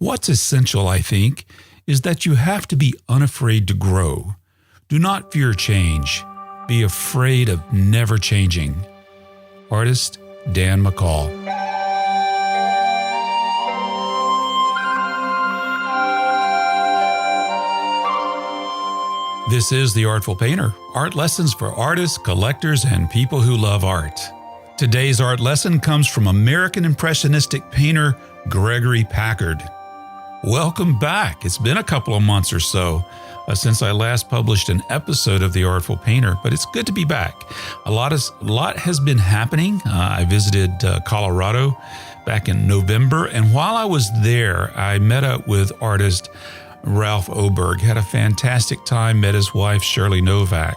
What's essential, I think, is that you have to be unafraid to grow. Do not fear change. Be afraid of never changing. Artist Dan Macaw. This is The Artful Painter, art lessons for artists, collectors, and people who love art. Today's art lesson comes from American impressionistic painter Gregory Packard. Welcome back. It's been a couple of months or so since I last published an episode of The Artful Painter, but it's good to be back. A lot has been happening. I visited Colorado back in November, and while I was there, I met up with artist Ralph Oberg. Had a fantastic time, met his wife, Shirley Novak.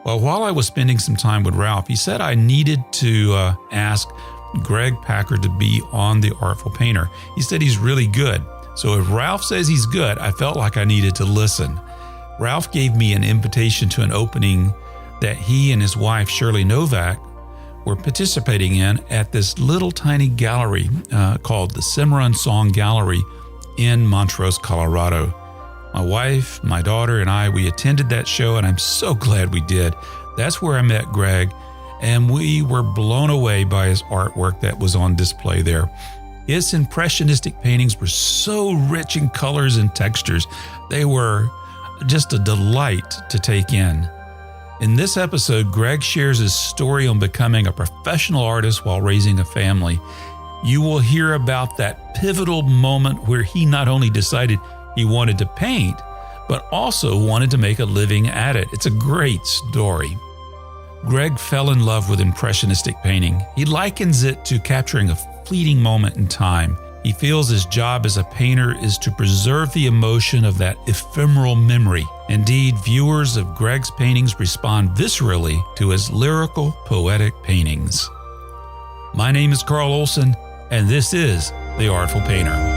Well, while I was spending some time with Ralph, he said I needed to ask Greg Packard to be on The Artful Painter. He said he's really good. So if Ralph says he's good, I felt like I needed to listen. Ralph gave me an invitation to an opening that he and his wife, Shirley Novak, were participating in at this little tiny gallery called the Cimarron Song Gallery in Montrose, Colorado. My wife, my daughter, and I, we attended that show, and I'm so glad we did. That's where I met Greg, and we were blown away by his artwork that was on display there. His impressionistic paintings were so rich in colors and textures. They were just a delight to take in. In this episode, Greg shares his story on becoming a professional artist while raising a family. You will hear about that pivotal moment where he not only decided he wanted to paint, but also wanted to make a living at it. It's a great story. Greg fell in love with impressionistic painting. He likens it to capturing a fleeting moment in time. He feels his job as a painter is to preserve the emotion of that ephemeral memory. Indeed, viewers of Greg's paintings respond viscerally to his lyrical, poetic paintings. My name is Carl Olson, and this is The Artful Painter.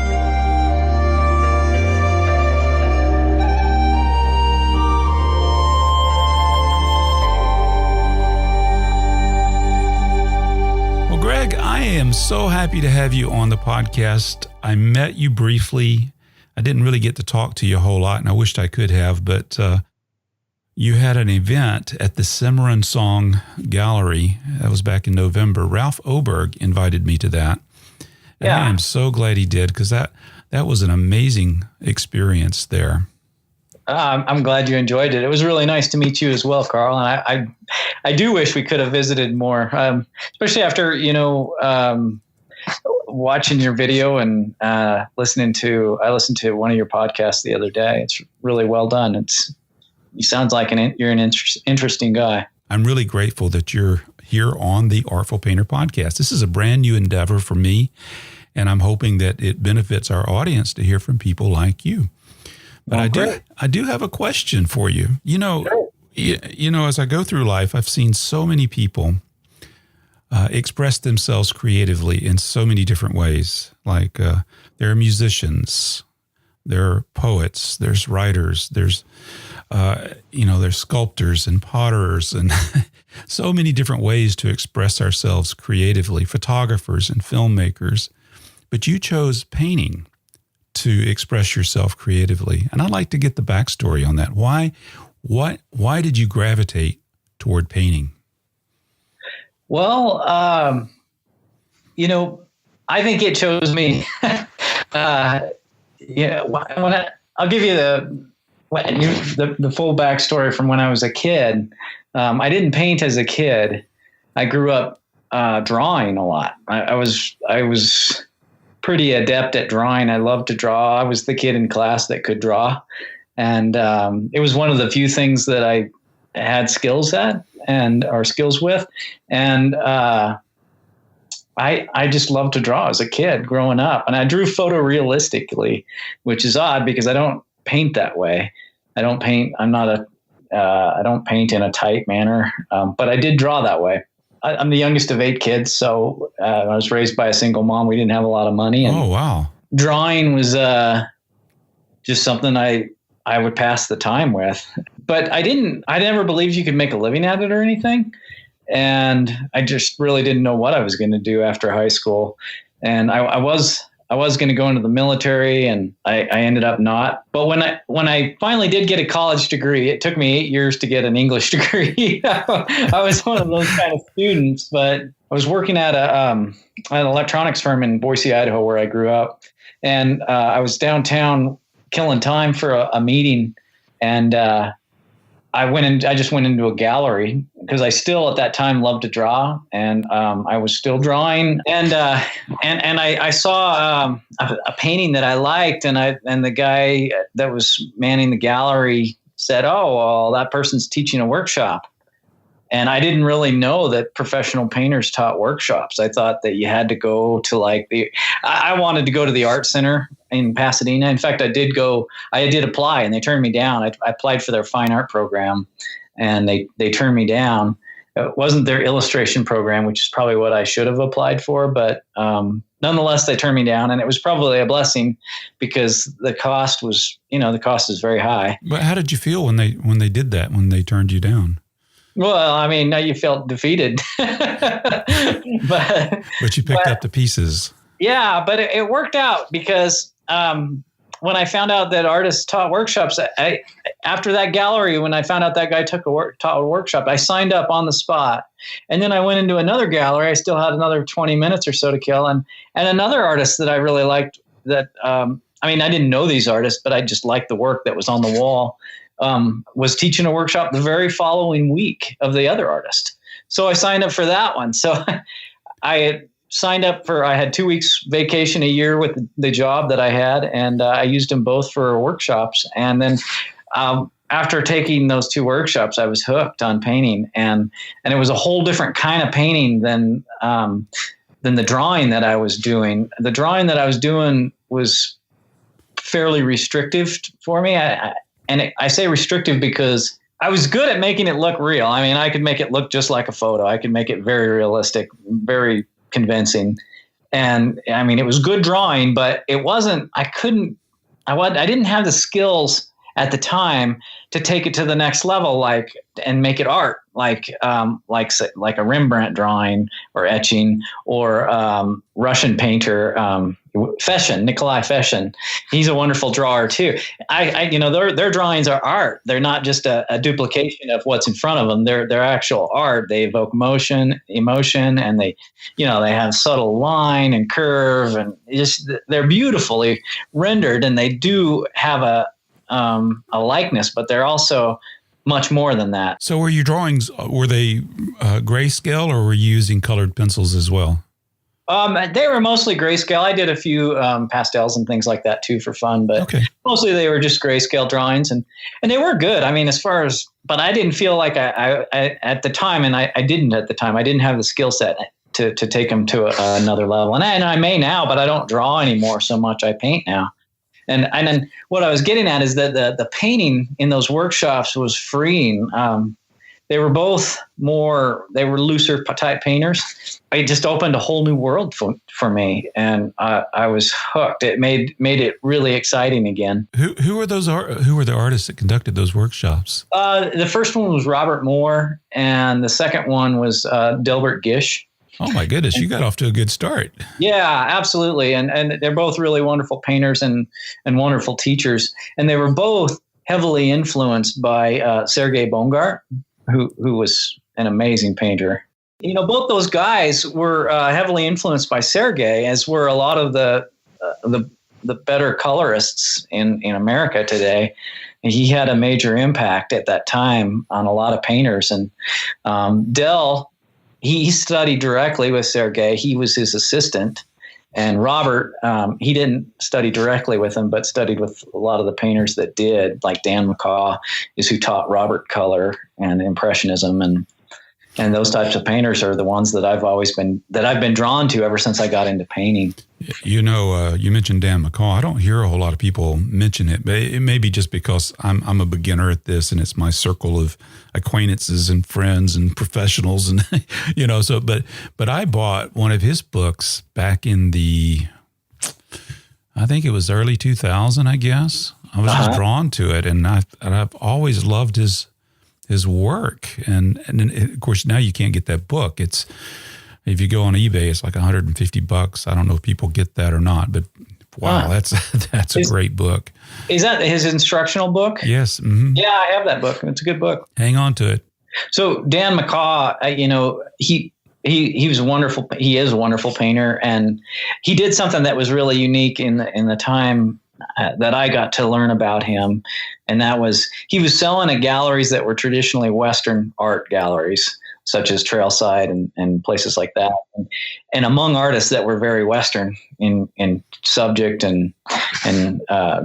Greg, I am so happy to have you on the podcast. I met you briefly. I didn't really get to talk to you a whole lot, and I wished I could have, but you had an event at the Cimarron Song Gallery. That was back in November. Ralph Oberg invited me to that. And yeah. I am so glad he did, because that was an amazing experience there. I'm glad you enjoyed it. It was really nice to meet you as well, Carl. And I do wish we could have visited more, especially after, watching your video and I listened to one of your podcasts the other day. It's really well done. You sounds like you're an interesting guy. I'm really grateful that you're here on the Artful Painter podcast. This is a brand new endeavor for me, and I'm hoping that it benefits our audience to hear from people like you. But I do have a question for you. As I go through life, I've seen so many people express themselves creatively in so many different ways. Like there are musicians, there are poets, there's writers, there's sculptors and potters, and so many different ways to express ourselves creatively. Photographers and filmmakers, but you chose painting to express yourself creatively. And I'd like to get the backstory on that. Why did you gravitate toward painting? Well, I think it chose me. I'll give you the full backstory from when I was a kid. I didn't paint as a kid. I grew up drawing a lot. I was pretty adept at drawing. I loved to draw. I was the kid in class that could draw. And it was one of the few things that I had skills at or skills with. And I just loved to draw as a kid growing up. And I drew photorealistically, which is odd because I don't paint that way. I don't paint in a tight manner, but I did draw that way. I'm the youngest of 8 kids, so I was raised by a single mom. We didn't have a lot of money. And oh, wow. Drawing was just something I would pass the time with. But I never believed you could make a living at it or anything. And I just really didn't know what I was going to do after high school. And I was I was going to go into the military, and I ended up not. But when I finally did get a college degree, it took me 8 years to get an English degree. I was one of those kind of students, but I was working at an electronics firm in Boise, Idaho, where I grew up, and I was downtown killing time for a meeting, and I just went into a gallery because I still at that time loved to draw, and I was still drawing, and I saw a painting that I liked, and the guy that was manning the gallery said, "Oh, well, that person's teaching a workshop." And I didn't really know that professional painters taught workshops. I thought that you had to go to I wanted to go to the art center in Pasadena. In fact, I did apply, and they turned me down. I applied for their fine art program, and they turned me down. It wasn't their illustration program, which is probably what I should have applied for. But nonetheless, they turned me down, and it was probably a blessing because the cost was is very high. But how did you feel when they did that, when they turned you down? Well, I mean, now you felt defeated, but you picked up the pieces. Yeah, but it worked out because when I found out that artists taught workshops, after that gallery, when I found out that guy taught a workshop, I signed up on the spot, and then I went into another gallery. I still had another 20 minutes or so to kill, and another artist that I really liked. That I didn't know these artists, but I just liked the work that was on the wall. Was teaching a workshop the very following week of the other artist. So I signed up for that one. So I had 2 weeks vacation a year with the job that I had, and I used them both for workshops. And then after taking those 2 workshops, I was hooked on painting, and it was a whole different kind of painting than the drawing that I was doing. The drawing that I was doing was fairly restrictive for me. I say restrictive because I was good at making it look real. I mean, I could make it look just like a photo. I could make it very realistic, very convincing. And I mean, it was good drawing, but it wasn't, I didn't have the skills at the time to take it to the next level, and make it art, like a Rembrandt drawing or etching, or Russian painter, Nikolai Feshin. He's a wonderful drawer too. Their drawings are art. They're not just a duplication of what's in front of them. They're actual art. They evoke emotion, and they have subtle line and curve, and they're beautifully rendered, and they do have a likeness, but they're also much more than that. So were your drawings, were they grayscale, or were you using colored pencils as well? They were mostly grayscale. I did a few pastels and things like that too for fun, but Mostly they were just grayscale drawings, and they were good. I mean, but I didn't feel like I at the time, and I didn't at the time. I didn't have the skill set to take them to another level, and I may now, but I don't draw anymore so much. I paint now. And then what I was getting at is that the painting in those workshops was freeing. They were looser type painters. It just opened a whole new world for me, and I was hooked. It made it really exciting again. Who were the artists that conducted those workshops? The first one was Robert Moore, and the second one was Delbert Gish. Oh my goodness, you got off to a good start. Yeah, absolutely. And they're both really wonderful painters and wonderful teachers. And they were both heavily influenced by Sergei Bongart, who was an amazing painter. Both those guys were heavily influenced by Sergei, as were a lot of the better colorists in America today. He had a major impact at that time on a lot of painters. And Del, he studied directly with Sergei. He was his assistant. And Robert, he didn't study directly with him, but studied with a lot of the painters that did, like Dan Macaw is who taught Robert color and Impressionism. And those types of painters are the ones that I've been drawn to ever since I got into painting. You mentioned Dan Macaw. I don't hear a whole lot of people mention it, but it may be just because I'm a beginner at this, and it's my circle of acquaintances and friends and professionals, and but I bought one of his books back in I think it was early 2000, I guess. I was just drawn to it, and I've always loved his work, and of course now you can't get that book. It's If you go on eBay, it's like $150. I don't know if people get that or not, but wow, that's a great book. Is that his instructional book? Yes. Mm-hmm. Yeah, I have that book. It's a good book. Hang on to it. So Dan Macaw, he was wonderful. He is a wonderful painter, and he did something that was really unique in the time that I got to learn about him, and that was he was selling at galleries that were traditionally Western art galleries, such as Trailside and places like that, and among artists that were very Western in subject and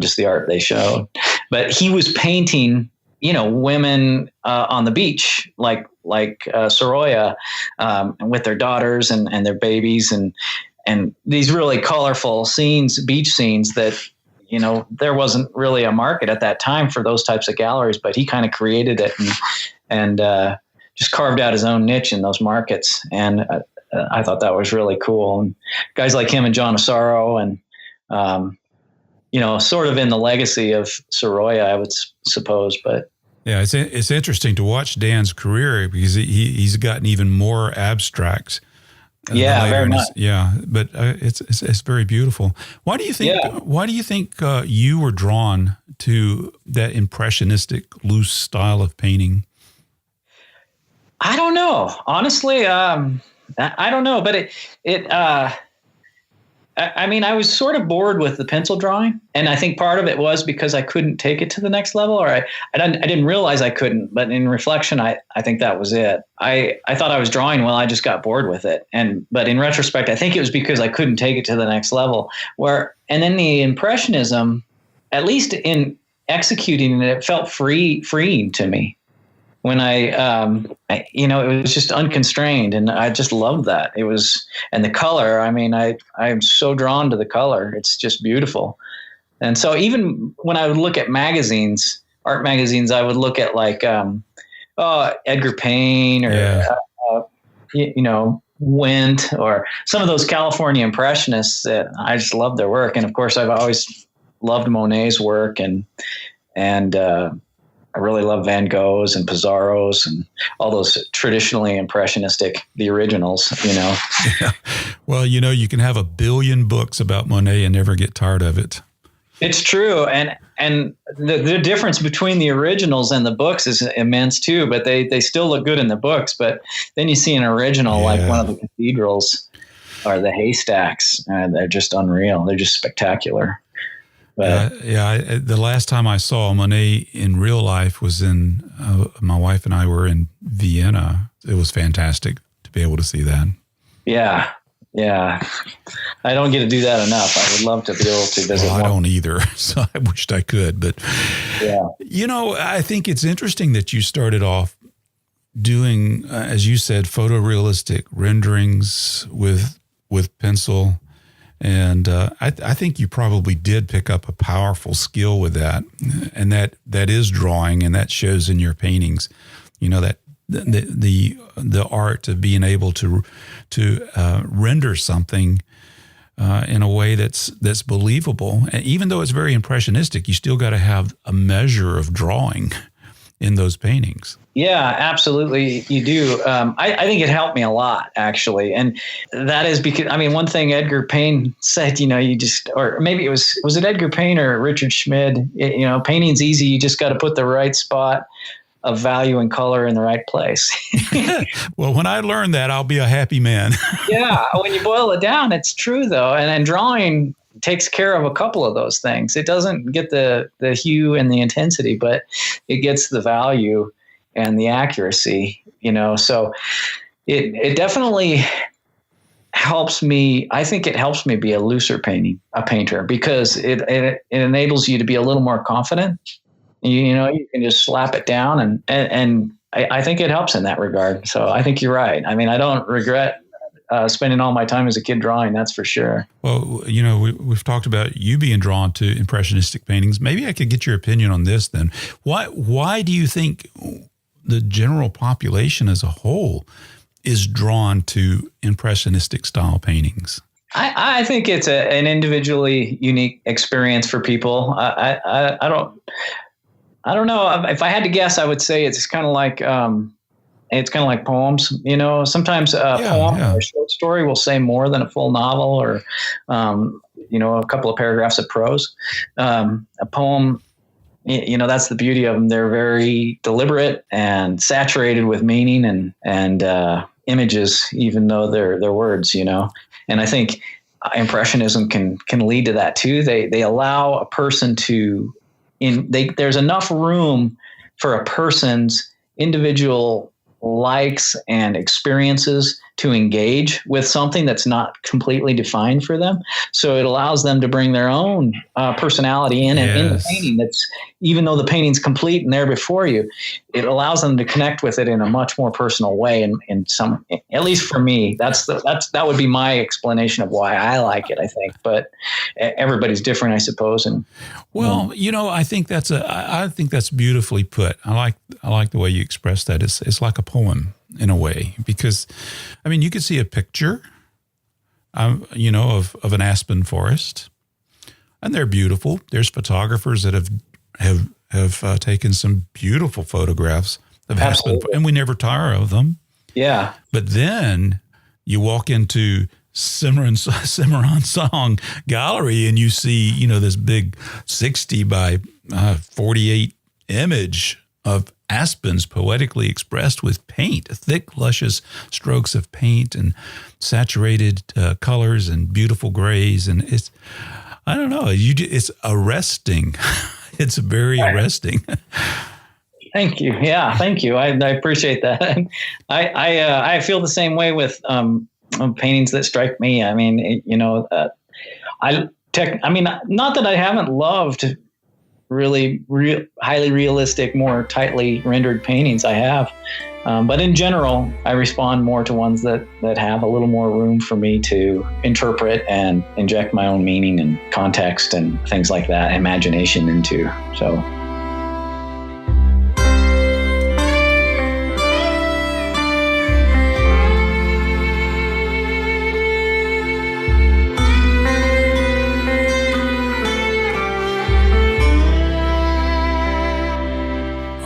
just the art they showed. But he was painting, women on the beach, like Soroya, with their daughters and their babies, and these really colorful scenes, beach scenes that, there wasn't really a market at that time for those types of galleries, but he kind of created it and just carved out his own niche in those markets. And I thought that was really cool. And guys like him and John Asaro and, sort of in the legacy of Soroya, I would suppose, but. Yeah, it's interesting to watch Dan's career because he's gotten even more abstract. Yeah, very much. Yeah, but it's very beautiful. Why do you think? Yeah. Why do you think you were drawn to that impressionistic loose style of painting? I don't know. Honestly, I don't know. But I was sort of bored with the pencil drawing, and I think part of it was because I couldn't take it to the next level, or I didn't realize I couldn't. But in reflection, I think that was it. I thought I was drawing well. I just got bored with it, but in retrospect, I think it was because I couldn't take it to the next level. And then the Impressionism, at least in executing it, it felt freeing to me. When it was just unconstrained, and I just loved that. It was, and the color, I'm so drawn to the color. It's just beautiful. And so even when I would look at magazines, art magazines, I would look at like, Edgar Payne or, Wendt or some of those California Impressionists that I just love their work. And of course I've always loved Monet's work and I really love Van Gogh's and Pissarro's and all those traditionally impressionistic, the originals, Yeah. Well, you can have 1 billion books about Monet and never get tired of it. It's true. And the difference between the originals and the books is immense too, but they still look good in the books. But then you see an original, like one of the cathedrals or the haystacks, and they're just unreal. They're just spectacular. The last time I saw Monet in real life was in, my wife and I were in Vienna. It was fantastic to be able to see that. Yeah. I don't get to do that enough. I would love to be able to visit. Well, I don't either, so I wished I could. But, I think it's interesting that you started off doing, as you said, photorealistic renderings with pencil. And I think you probably did pick up a powerful skill with that, and that is drawing, and that shows in your paintings. That the art of being able to render something in a way that's believable, and even though it's very impressionistic, you still got to have a measure of drawing in those paintings. Yeah, absolutely. You do. I think it helped me a lot, actually. And that is because, one thing Edgar Payne said, or maybe was it Edgar Payne or Richard Schmid? Painting's easy. You just got to put the right spot of value and color in the right place. Well, when I learn that, I'll be a happy man. Yeah. When you boil it down, it's true, though. And then drawing takes care of a couple of those things. It doesn't get the hue and the intensity, but it gets the value and the accuracy, so it definitely helps me. I think it helps me be a looser painter because it enables you to be a little more confident. You can just slap it down and I think it helps in that regard. So I think you're right. I don't regret spending all my time as a kid drawing, that's for sure. Well, we've talked about you being drawn to impressionistic paintings. Maybe I could get your opinion on this then. Why do you think the general population as a whole is drawn to impressionistic style paintings? I think it's an individually unique experience for people. I don't know. If I had to guess, I would say it's kind of like it's kind of like poems, sometimes a poem or a short story will say more than a full novel or, a couple of paragraphs of prose. A poem, that's the beauty of them. They're very deliberate and saturated with meaning and images, even though they're words, and I think Impressionism can lead to that too. They allow a person there's enough room for a person's individual likes and experiences to engage with something that's not completely defined for them. So it allows them to bring their own personality in and in the painting. That's, even though the painting's complete and there before you, it allows them to connect with it in a much more personal way. And some, at least for me, that would be my explanation of why I like it, I think. But everybody's different, I suppose. And well, I think that's beautifully put. I like the way you express that. It's like a poem in a way, because you could see a picture, of an aspen forest, and they're beautiful. There's photographers that have taken some beautiful photographs of aspen, and we never tire of them. Yeah. But then you walk into Cimarron Song Gallery and you see, this big 60 by 48 image of aspens poetically expressed with paint, thick, luscious strokes of paint and saturated colors and beautiful grays. And it's, I don't know, it's arresting. It's very arresting. Thank you. Yeah, thank you. I appreciate that. I feel the same way with paintings that strike me. Not that I haven't loved really highly realistic, more tightly rendered paintings. I have, but in general, I respond more to ones that have a little more room for me to interpret and inject my own meaning and context and things like that, imagination into. So.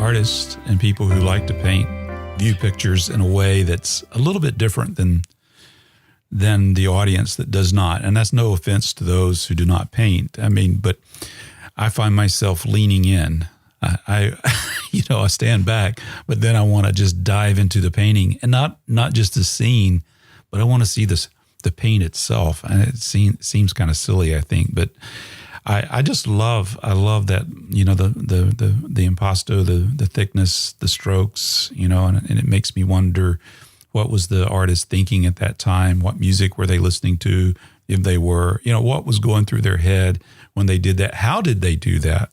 Artists and people who like to paint view pictures in a way that's a little bit different than the audience that does not. And that's no offense to those who do not paint. But I find myself leaning in. I stand back, but then I want to just dive into the painting, and not just the scene, but I want to see the paint itself. And it seems kind of silly, I think, but I love that, the impasto, the thickness, the strokes, and it makes me wonder, what was the artist thinking at that time? What music were they listening to? If they were, what was going through their head when they did that? How did they do that?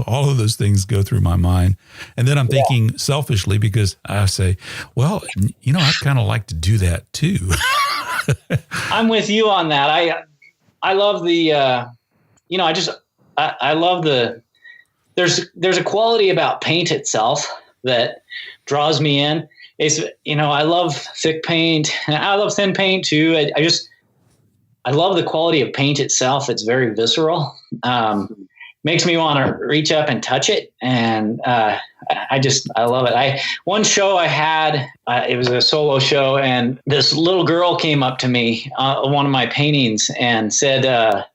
All of those things go through my mind. And then I'm thinking selfishly, because I say, well, I'd kind of like to do that too. I'm with you on that. I love the, I love there's a quality about paint itself that draws me in. It's, I love thick paint, and I love thin paint too. I love the quality of paint itself. It's very visceral. Makes me want to reach up and touch it. And, I love it. One show I had, it was a solo show, and this little girl came up to me, one of my paintings, and said,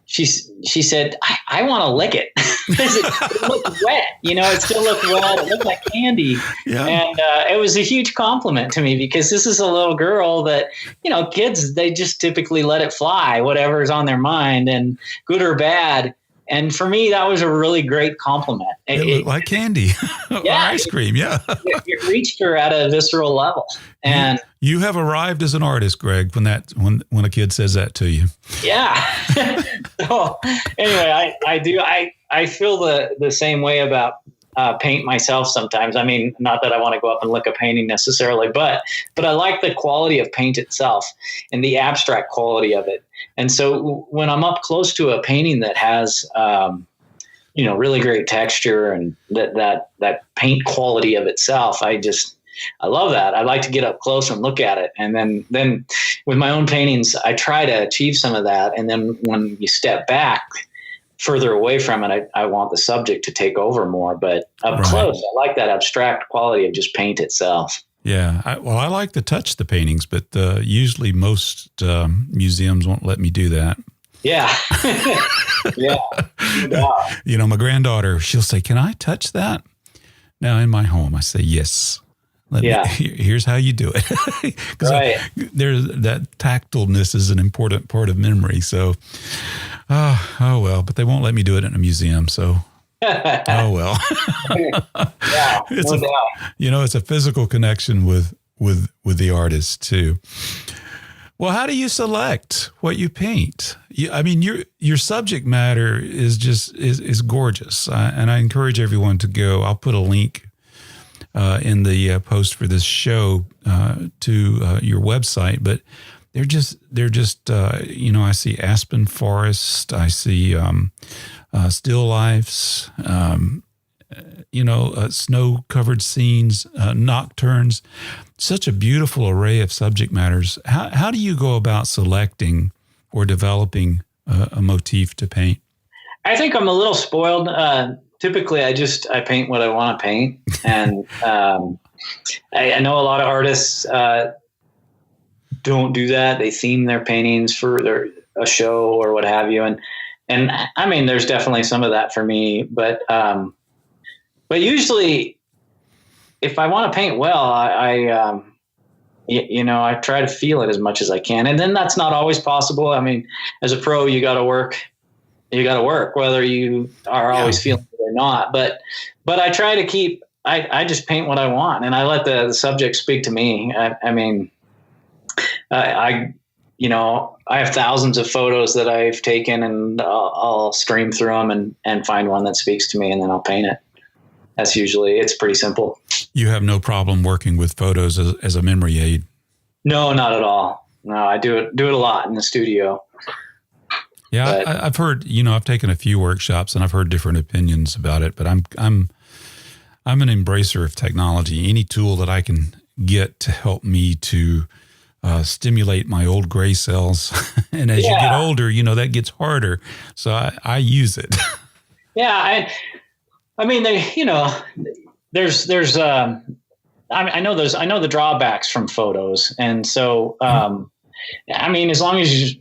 she said, I want to lick it. It looked wet, it still looked wet. It looked like candy. Yeah. And it was a huge compliment to me, because this is a little girl that, kids, they just typically let it fly, whatever's on their mind, and good or bad. And for me, that was a really great compliment. It looked like candy or ice cream. Yeah. It reached her at a visceral level. And you have arrived as an artist, Greg, when a kid says that to you. Yeah. So anyway, I feel the same way about paint myself sometimes. Not that I want to go up and lick a painting necessarily, but I like the quality of paint itself and the abstract quality of it. And so when I'm up close to a painting that has, really great texture and that paint quality of itself, I love that. I like to get up close and look at it. And then with my own paintings, I try to achieve some of that. And then when you step back further away from it, I want the subject to take over more. But up close, I like that abstract quality of just paint itself. Yeah. I like to touch the paintings, but usually most museums won't let me do that. Yeah. Yeah. No doubt. You know, my granddaughter, she'll say, "Can I touch that?" Now in my home, I say, "Yes." Here's how you do it. Because Right. that tactileness is an important part of memory. So, oh well, but they won't let me do it in a museum. So, oh well. Yeah, no doubt. You know, it's a physical connection with the artist too. Well, how do you select what you paint? I mean, your subject matter is gorgeous, and I encourage everyone to go. I'll put a link in the post for this show to your website, but they're just you know, I see aspen forest, I see still lifes, you know, snow-covered scenes, nocturnes, such a beautiful array of subject matters. How do you go about selecting or developing a motif to paint? I think I'm a little spoiled. Typically, I paint what I want to paint. And I know a lot of artists don't do that. They theme their paintings for a show or what have you. And I mean, there's definitely some of that for me, but usually if I want to paint well, I try to feel it as much as I can. And then that's not always possible. I mean, as a pro, you got to work, whether you are always feeling it or not. But I try to I just paint what I want, and I let the subject speak to me. I mean, I have thousands of photos that I've taken, and I'll stream through them and find one that speaks to me, and then I'll paint it. It's pretty simple. You have no problem working with photos as a memory aid? No, not at all. No, I do it a lot in the studio. Yeah, I've heard, I've taken a few workshops and I've heard different opinions about it, but I'm an embracer of technology. Any tool that I can get to help me to stimulate my old gray cells. And as you get older, that gets harder. So I use it. Yeah. I mean, I know the drawbacks from photos. And so, I mean, as long as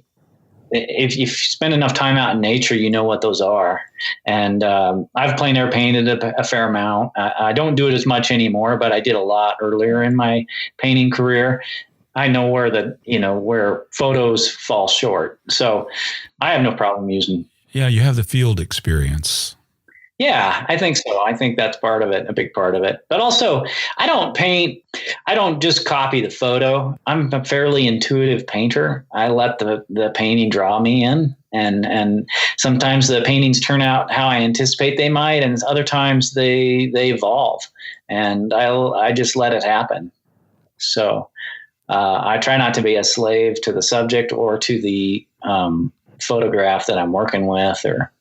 if you spend enough time out in nature, you know what those are. And I've plein air painted a fair amount. I don't do it as much anymore, but I did a lot earlier in my painting career. I know where photos fall short. So I have no problem using. Yeah, you have the field experience. Yeah, I think so. I think that's part of it, a big part of it. But also, I don't just copy the photo. I'm a fairly intuitive painter. I let the painting draw me in. And sometimes the paintings turn out how I anticipate they might, and other times they evolve. And I just let it happen. So I try not to be a slave to the subject or to the photograph that I'm working with or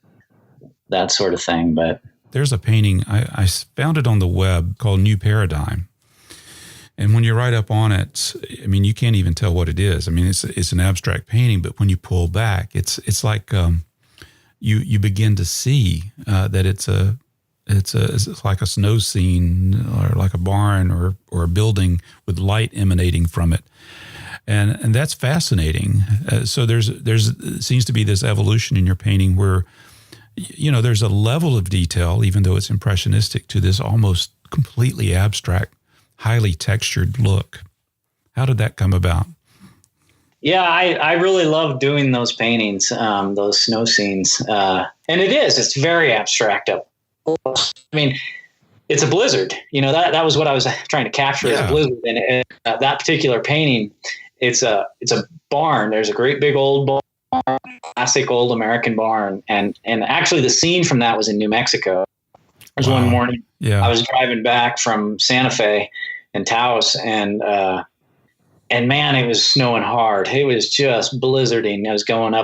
that sort of thing. But there's a painting, I found it on the web called New Paradigm. And when you write up on it, I mean, you can't even tell what it is. I mean, it's an abstract painting, but when you pull back, it's like you begin to see that it's like a snow scene or like a barn or a building with light emanating from it. And that's fascinating. So there seems to be this evolution in your painting where there's a level of detail, even though it's impressionistic, to this almost completely abstract, highly textured look. How did that come about? Yeah, I really love doing those paintings, those snow scenes. And it's very abstract. I mean, it's a blizzard. That was what I was trying to capture as a blizzard. And that particular painting, it's a barn. There's a great big old barn. Classic old American barn, and actually the scene from that was in New Mexico. There was one morning I was driving back from Santa Fe and Taos, and man, it was snowing hard. It was just blizzarding. I was starting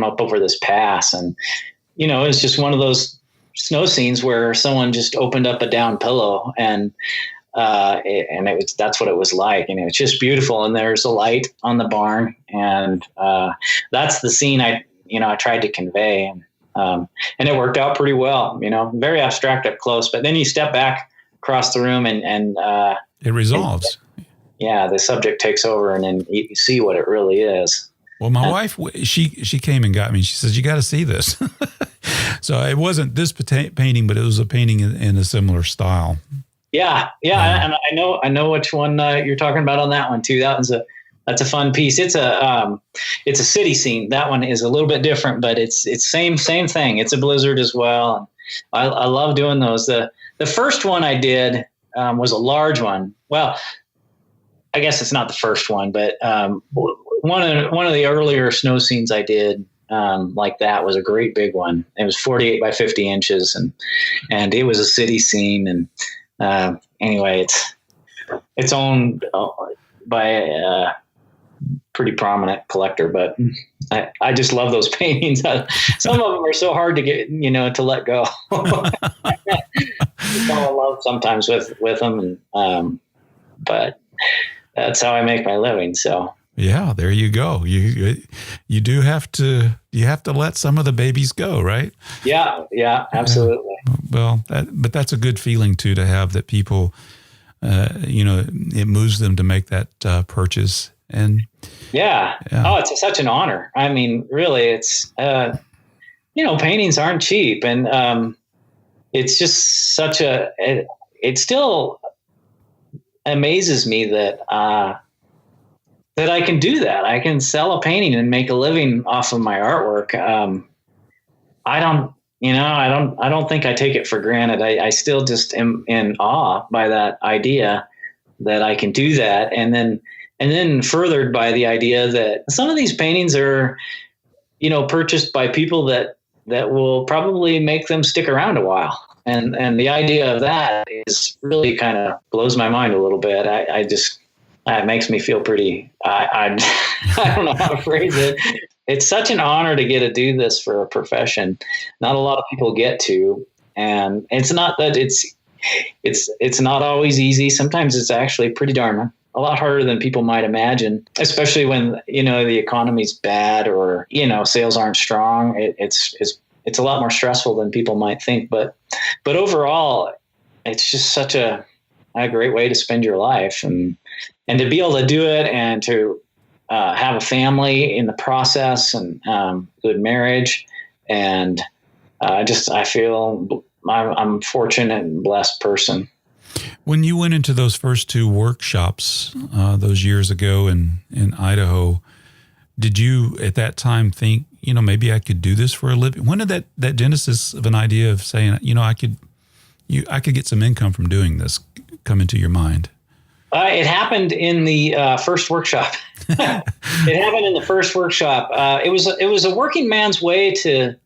up over this pass, and it was just one of those snow scenes where someone just opened up a down pillow and that's what it was like. And it was just beautiful. And there's a light on the barn. And that's the scene I tried to convey. And it worked out pretty well, very abstract up close. But then you step back across the room and It resolves. Yeah, the subject takes over, and then you see what it really is. Well, my wife, she came and got me. She says, "You got to see this." So it wasn't this painting, but it was a painting in a similar style. Yeah, and I know which one you're talking about on that one too. That's a fun piece. It's a city scene. That one is a little bit different, but it's same thing. It's a blizzard as well. I love doing those. The first one I did was a large one. Well, I guess it's not the first one, but one of the earlier snow scenes I did like that was a great big one. It was 48 by 50 inches, and it was a city scene. And anyway, it's owned by a pretty prominent collector, but I just love those paintings. Some of them are so hard to get, to let go. I fall in love sometimes with them, but that's how I make my living. So yeah, there you go. You do have to let some of the babies go, right? Yeah, absolutely. Well, but that's a good feeling too, to have that people, it moves them to make that purchase. And yeah. Oh, it's such an honor. I mean, really, it's paintings aren't cheap, and it's just it still amazes me that I can do that. I can sell a painting and make a living off of my artwork. I don't think I take it for granted. I still just am in awe by that idea that I can do that. And then furthered by the idea that some of these paintings are, purchased by people that will probably make them stick around a while. And the idea of that is really kind of blows my mind a little bit. It makes me feel pretty, I don't know how to phrase it. It's such an honor to get to do this for a profession. Not a lot of people get to, and it's not that it's not always easy. Sometimes it's actually pretty darn a lot harder than people might imagine, especially when, the economy's bad or, sales aren't strong. It's a lot more stressful than people might think, but overall it's just such a great way to spend your life, and to be able to do it, and to have a family in the process, and good marriage. And I feel I'm a fortunate and blessed person. When you went into those first two workshops those years ago in Idaho, did you at that time think, maybe I could do this for a living? When did that genesis of an idea of saying, I could get some income from doing this come into your mind? It happened in the first workshop. It happened in the first workshop. It was a working man's way to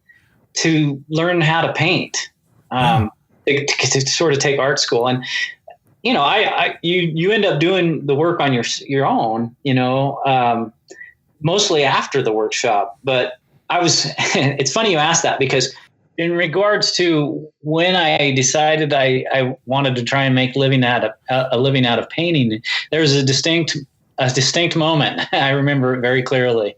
learn how to paint, to sort of take art school. And you end up doing the work on your own, mostly after the workshop. But it's funny you asked that, because in regards to when I decided I wanted to try and make a living out of painting, there was a distinct moment. I remember it very clearly.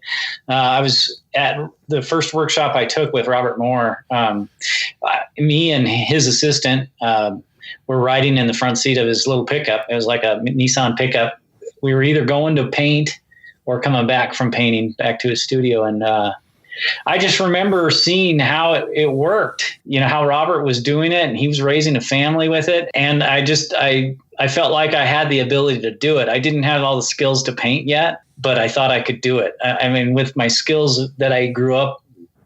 I was at the first workshop I took with Robert Moore. Me and his assistant were riding in the front seat of his little pickup. It was like a Nissan pickup. We were either going to paint or coming back from painting back to his studio. And I just remember seeing how it worked, how Robert was doing it, and he was raising a family with it. And I felt like I had the ability to do it. I didn't have all the skills to paint yet, but I thought I could do it. I mean, with my skills that I grew up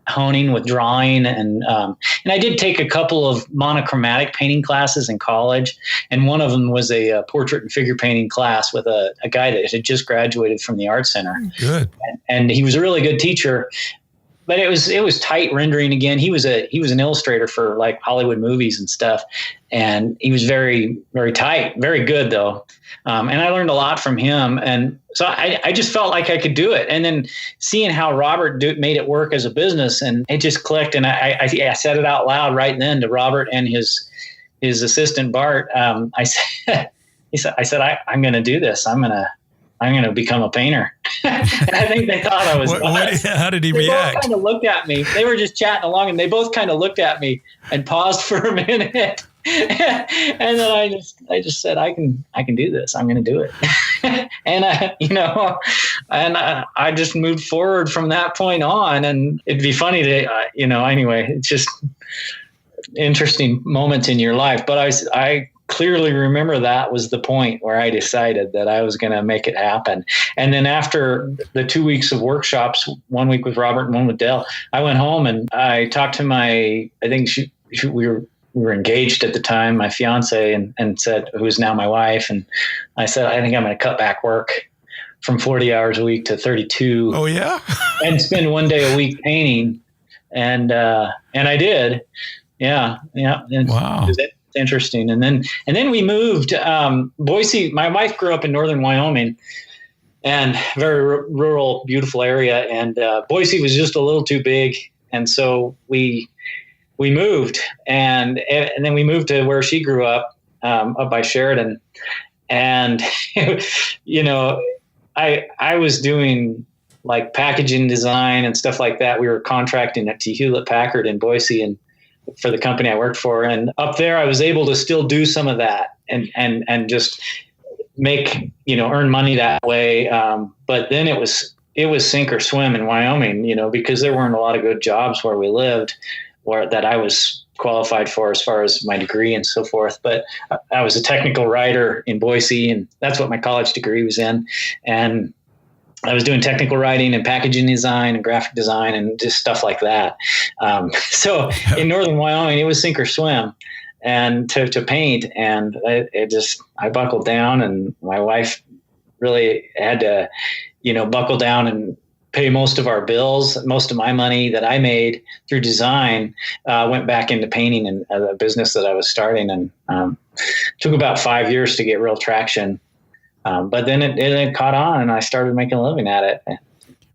honing with drawing, and I did take a couple of monochromatic painting classes in college, and one of them was a portrait and figure painting class with a guy that had just graduated from the art center. Good. And he was a really good teacher. But it was tight rendering again. He was an illustrator for like Hollywood movies and stuff, and he was very, very tight, very good though. And I learned a lot from him, and so I just felt like I could do it. And then seeing how Robert made it work as a business, and it just clicked. And I said it out loud right then to Robert and his assistant Bart. I said I'm going to do this. I'm going to become a painter. And I think they thought I was nuts. How did he react? They both kind of looked at me. They were just chatting along, and they both kind of looked at me and paused for a minute. And then I just said, I can do this. I'm going to do it. And I just moved forward from that point on. And it'd be funny to, anyway, it's just interesting moments in your life. But I clearly remember that was the point where I decided that I was going to make it happen. And then after the 2 weeks of workshops, 1 week with Robert and one with Dale, I went home and I talked to we were engaged at the time, my fiance, and said, who is now my wife. And I said, I think I'm going to cut back work from 40 hours a week to 32. Oh yeah. And spend one day a week painting. And I did. Yeah. And wow. It's interesting. And then we moved, Boise. My wife grew up in northern Wyoming, and very rural, beautiful area. And Boise was just a little too big. And so we moved, and then we moved to where she grew up by Sheridan. And, I was doing like packaging design and stuff like that. We were contracting to Hewlett Packard in Boise and for the company I worked for. And up there, I was able to still do some of that and just make, earn money that way. But then it was sink or swim in Wyoming, because there weren't a lot of good jobs where we lived, or that I was qualified for as far as my degree and so forth. But I was a technical writer in Boise, and that's what my college degree was in. And I was doing technical writing and packaging design and graphic design and just stuff like that. So in northern Wyoming, it was sink or swim, and to paint. And I buckled down, and my wife really had to, buckle down and pay most of our bills. Most of my money that I made through design went back into painting and a business that I was starting. And took about 5 years to get real traction. But then it caught on, and I started making a living at it.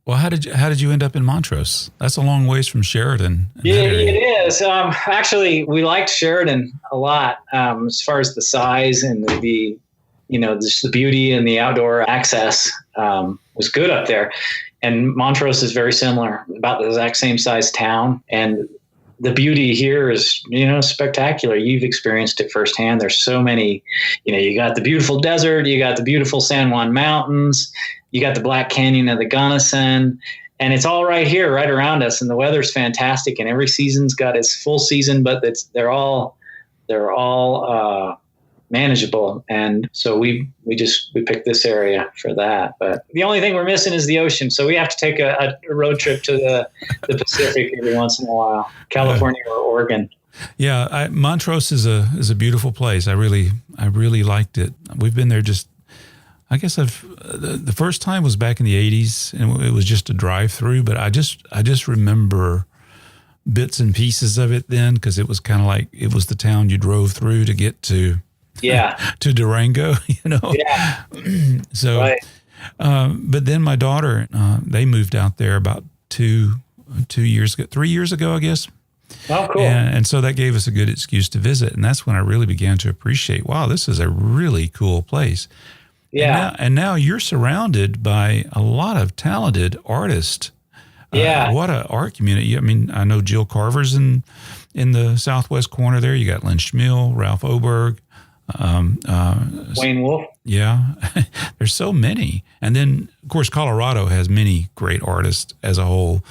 Well, how did you end up in Montrose? That's a long ways from Sheridan. Yeah, it is. Actually, we liked Sheridan a lot as far as the size and just the beauty and the outdoor access was good up there. And Montrose is very similar, about the exact same size town. And the beauty here is, spectacular. You've experienced it firsthand. There's so many, you got the beautiful desert, you got the beautiful San Juan Mountains, you got the Black Canyon of the Gunnison, and it's all right here, right around us. And the weather's fantastic, and every season's got its full season, but they're all manageable. And so we picked this area for that. But the only thing we're missing is the ocean. So we have to take a road trip to the Pacific every once in a while, California or Oregon. Yeah, Montrose is a beautiful place. I really liked it. We've been there I guess the first time was back in the 80s, and it was just a drive through, but I just remember bits and pieces of it then, because it was kind of like it was the town you drove through to get to to Durango, Yeah. So, right. But then my daughter, they moved out there about 3 years ago, I guess. Oh, cool. And so that gave us a good excuse to visit. And that's when I really began to appreciate, wow, this is a really cool place. Yeah. And now you're surrounded by a lot of talented artists. Yeah. What an art community. I mean, I know Jill Carver's in the southwest corner there. You got Lynn Schmiel, Ralph Oberg, Wayne Wolf. Yeah. There's so many. And then, of course, Colorado has many great artists as a whole.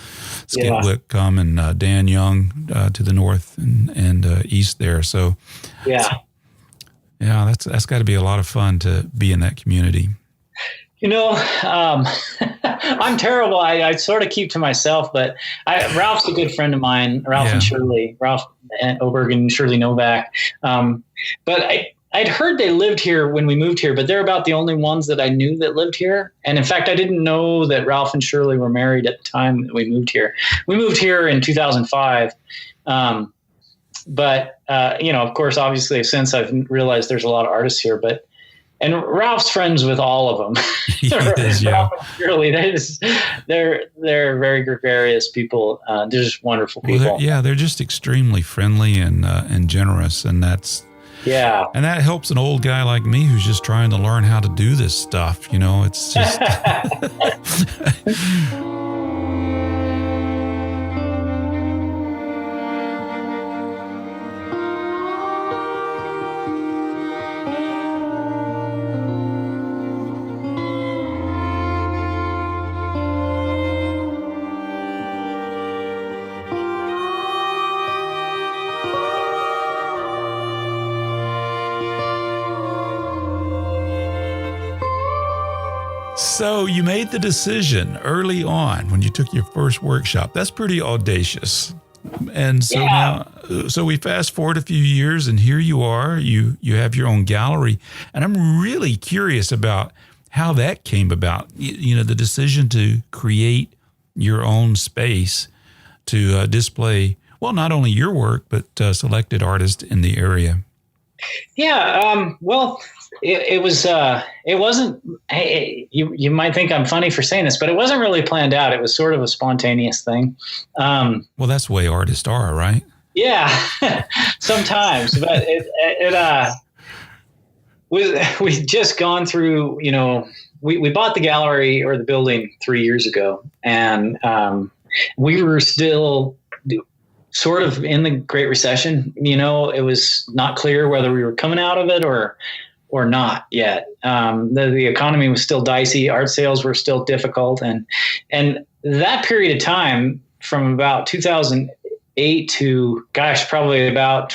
Skip Whitcomb and Dan Young to the north and east there. So, yeah. Yeah, that's got to be a lot of fun to be in that community. I'm terrible. I sort of keep to myself, but Ralph's a good friend of mine, Ralph and Oberg and Shirley Novak. But I'd heard they lived here when we moved here, but they're about the only ones that I knew that lived here. And in fact, I didn't know that Ralph and Shirley were married at the time that we moved here. We moved here in 2005. But of course, obviously, since I've realized there's a lot of artists here, and Ralph's friends with all of them. He is, yeah. Ralph and Shirley, they're very gregarious people. They're just wonderful people. Well, they're just extremely friendly and generous, and that's. Yeah. And that helps an old guy like me who's just trying to learn how to do this stuff. It's just. So you made the decision early on when you took your first workshop. That's pretty audacious. And so now, so we fast forward a few years, and here you are. You have your own gallery, and I'm really curious about how that came about. You know, the decision to create your own space to display, well, not only your work but selected artists in the area. Yeah. Well, it wasn't. Hey, you might think I'm funny for saying this, but it wasn't really planned out. It was sort of a spontaneous thing. Well, that's the way artists are, right? Yeah, sometimes. But we just gone through. You know, we bought the gallery or the building 3 years ago, and we were still sort of in the Great Recession. You know, it was not clear whether we were coming out of it or not yet. The economy was still dicey. Art sales were still difficult. And that period of time from about 2008 to, probably about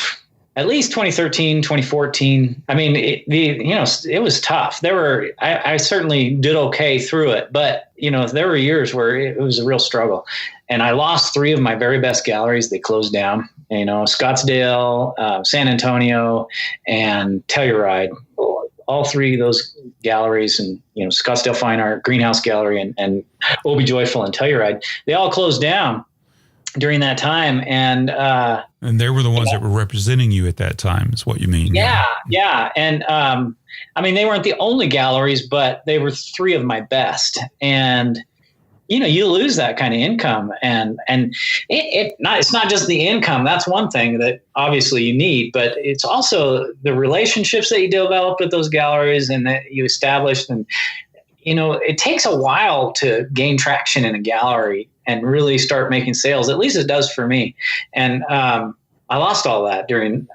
at least 2013, 2014. I mean, it was tough. I certainly did okay through it, but there were years where it was a real struggle. And I lost 3 of my very best galleries. They closed down, Scottsdale, San Antonio, and Telluride. All 3 of those galleries, and Scottsdale Fine Art, Greenhouse Gallery, and Obi Joyful and Telluride, they all closed down during that time. And they were the ones that were representing you at that time, is what you mean? Yeah. And I mean, they weren't the only galleries, but they were 3 of my best. And you lose that kind of income, and it's not just the income. That's one thing that obviously you need, but it's also the relationships that you develop with those galleries and that you established. And, it takes a while to gain traction in a gallery and really start making sales. At least it does for me. And I lost all that during,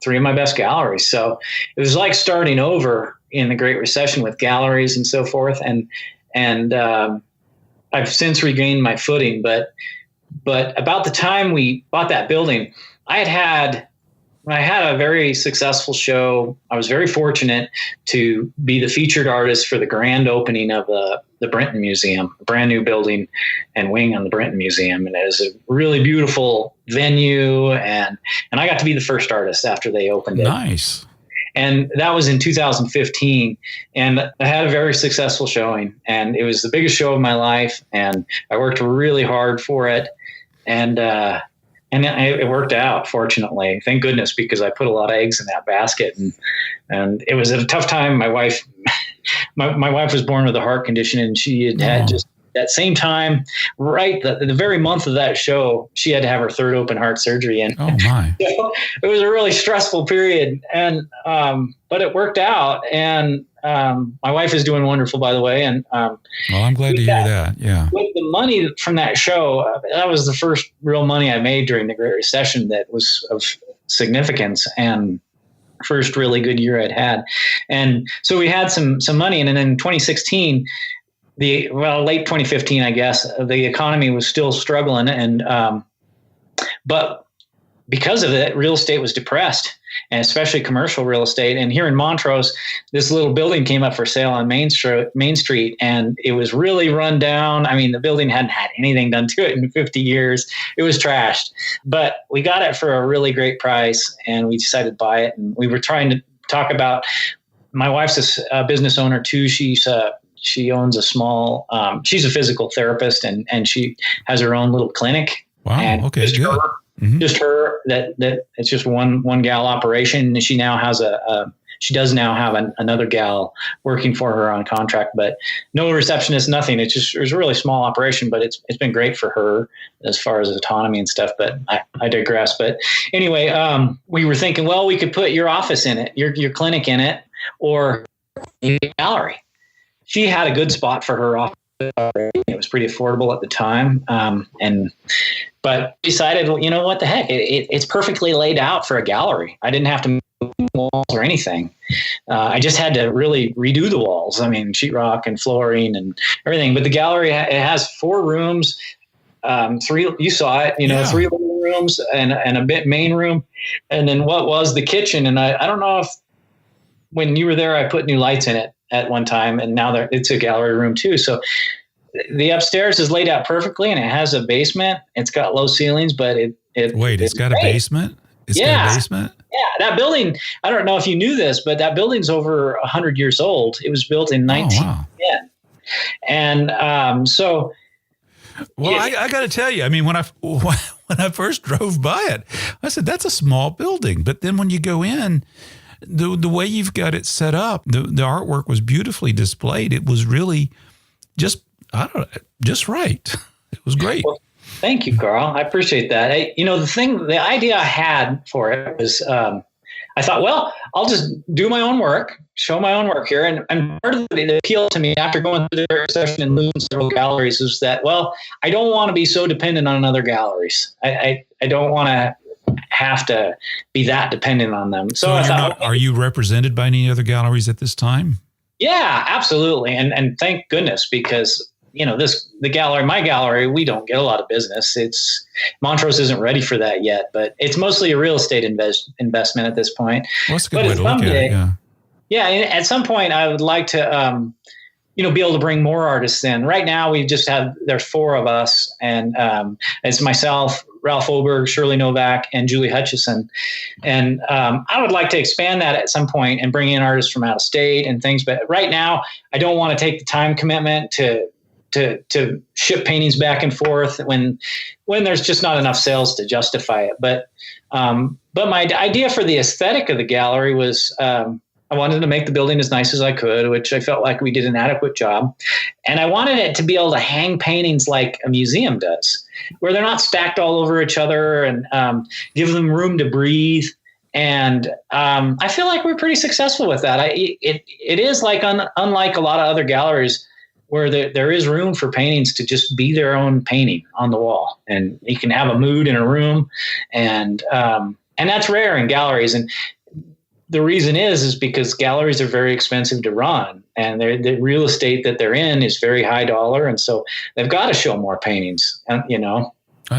3 of my best galleries. So it was like starting over in the Great Recession with galleries and so forth. And I've since regained my footing, but about the time we bought that building, I had a very successful show. I was very fortunate to be the featured artist for the grand opening of the Brenton Museum, a brand new building and wing on the Brenton Museum. And it was a really beautiful venue. And I got to be the first artist after they opened it. Nice. And that was in 2015. And I had a very successful showing, and it was the biggest show of my life. And I worked really hard for it. And it worked out, fortunately. Thank goodness, because I put a lot of eggs in that basket. And it was a tough time. My wife was born with a heart condition, and she had just that same time, right, the very month of that show, she had to have her 3rd open heart surgery. And oh my, so it was a really stressful period. And but it worked out. And my wife is doing wonderful, by the way. And well, I'm glad to hear that. Yeah. With the money from that show, that was the first real money I made during the Great Recession that was of significance, and first really good year I'd had. And so we had some money. And then in 2016, late 2015, I guess, the economy was still struggling. And but because of it, real estate was depressed, and especially commercial real estate. And here in Montrose, this little building came up for sale on Main Street, and it was really run down. I mean, the building hadn't had anything done to it in 50 years. It was trashed, but we got it for a really great price, and we decided to buy it. And we were trying to talk about, my wife's a business owner too. She owns a small, she's a physical therapist, and she has her own little clinic. Wow. And okay. Just good. Just her, that it's just one gal operation. And she now has she does now have another gal working for her on contract, but no receptionist, nothing. It was a really small operation, but it's been great for her as far as autonomy and stuff, but I digress. But anyway, we were thinking, well, we could put your office in it, your clinic in it, or a gallery. She had a good spot for her office. It was pretty affordable at the time. But decided, what the heck? It's perfectly laid out for a gallery. I didn't have to move walls or anything. I just had to really redo the walls. I mean, sheetrock and flooring and everything. But the gallery, it has 4 rooms, 3, you saw it, 3 living rooms and a bit main room. And then what was the kitchen. And I don't know if when you were there, I put new lights in it. at one time, and now it's a gallery room too. So the upstairs is laid out perfectly, and it has a basement. It's got low ceilings, but it's got great. A basement? It's got a basement? Yeah, that building, I don't know if you knew this, but that building's over 100 years old. It was built in 1910. Wow. And so... Well, I got to tell you, I mean, when I first drove by it, I said, that's a small building. But then when you go in, the way you've got it set up, the artwork was beautifully displayed. It was really just right. It was great. Well, thank you, Carl. I appreciate that. The idea I had for it was, I thought, well, I'll just do my own work, show my own work here. And part of the appeal to me after going through the session and losing several galleries is that, well, I don't want to be so dependent on other galleries. I don't want to have to be that dependent on them. So I thought, are you represented by any other galleries at this time? Yeah, absolutely. And thank goodness, because my gallery, we don't get a lot of business. Montrose isn't ready for that yet, but it's mostly a real estate investment at this point. Well, that's a good way to look at it. Yeah. Yeah. At some point I would like to, be able to bring more artists in. Right now there's 4 of us, and it's myself, Ralph Oberg, Shirley Novak, and Julie Hutchison. And I would like to expand that at some point and bring in artists from out of state and things. But right now I don't want to take the time commitment to ship paintings back and forth when there's just not enough sales to justify it. But my idea for the aesthetic of the gallery was, I wanted to make the building as nice as I could, which I felt like we did an adequate job. And I wanted it to be able to hang paintings like a museum does, where they're not stacked all over each other, and give them room to breathe. And I feel like we're pretty successful with that. It is like unlike a lot of other galleries, where there is room for paintings to just be their own painting on the wall, and you can have a mood in a room, and that's rare in galleries. And the reason is because galleries are very expensive to run, and the real estate that they're in is very high dollar, and so they've got to show more paintings.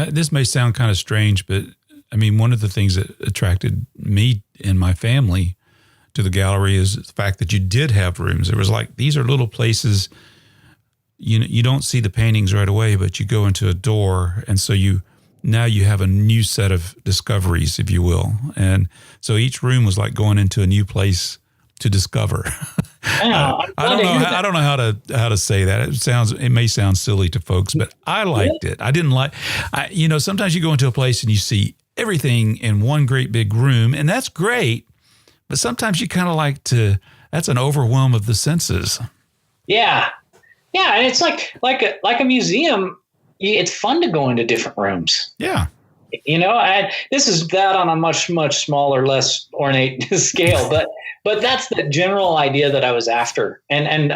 This may sound kind of strange, but I mean, one of the things that attracted me and my family to the gallery is the fact that you did have rooms. It was like, these are little places. You don't see the paintings right away, but you go into a door, and so now you have a new set of discoveries, if you will. And so each room was like going into a new place to discover. I don't know how to say that. It may sound silly to folks, but I liked it. I didn't sometimes you go into a place and you see everything in one great big room, and that's great, but sometimes you kind of that's an overwhelm of the senses. Yeah. Yeah, and it's like a museum. It's fun to go into different rooms. Yeah, this is that on a much smaller, less ornate scale, but that's the general idea that I was after. And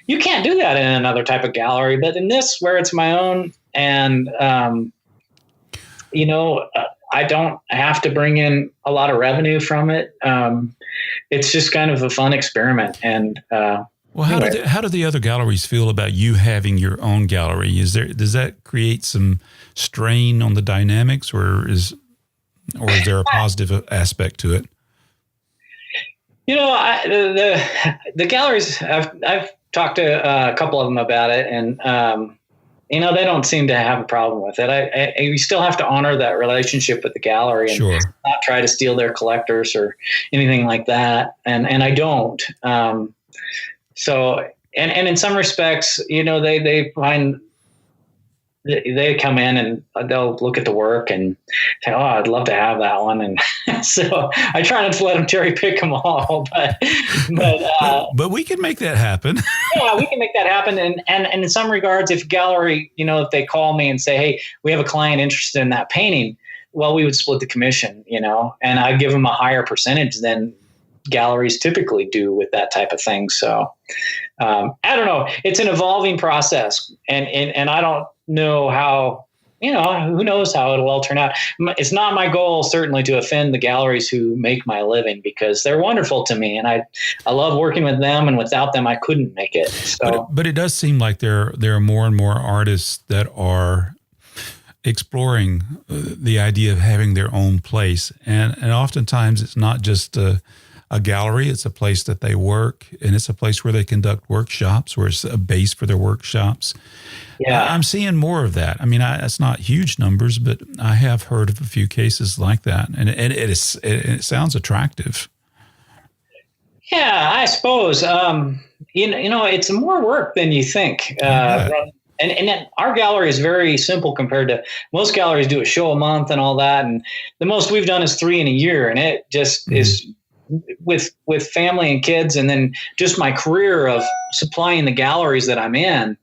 you can't do that in another type of gallery, but in this, where it's my own, and I don't have to bring in a lot of revenue from it. It's just kind of a fun experiment, and. Well, how do the other galleries feel about you having your own gallery? Does that create some strain on the dynamics, or is there a positive aspect to it? The galleries, I've talked to a couple of them about it, and they don't seem to have a problem with it. We still have to honor that relationship with the gallery, and sure, not try to steal their collectors or anything like that. And I don't. So, and in some respects, they find they come in and they'll look at the work and say, "Oh, I'd love to have that one." And so I try not to let them cherry pick them all, but we can make that happen. Yeah, we can make that happen. And in some regards, if gallery, if they call me and say, "Hey, we have a client interested in that painting," well, we would split the commission, and I'd give them a higher percentage than galleries typically do with that type of thing. So I don't know. It's an evolving process, and I don't know how, who knows how it'll all turn out. It's not my goal, certainly, to offend the galleries who make my living, because they're wonderful to me, and I love working with them, and without them, I couldn't make it. So, but it does seem like there are more and more artists that are exploring the idea of having their own place, and oftentimes it's not just a gallery. It's a place that they work, and it's a place where they conduct workshops, where it's a base for their workshops. Yeah. I'm seeing more of that. I mean, it's not huge numbers, but I have heard of a few cases like that, and it sounds attractive. Yeah, I suppose. It's more work than you think. And our gallery is very simple compared to most galleries do a show a month and all that. And the most we've done is 3 in a year. And it just is with family and kids. And then just my career of supplying the galleries that I'm in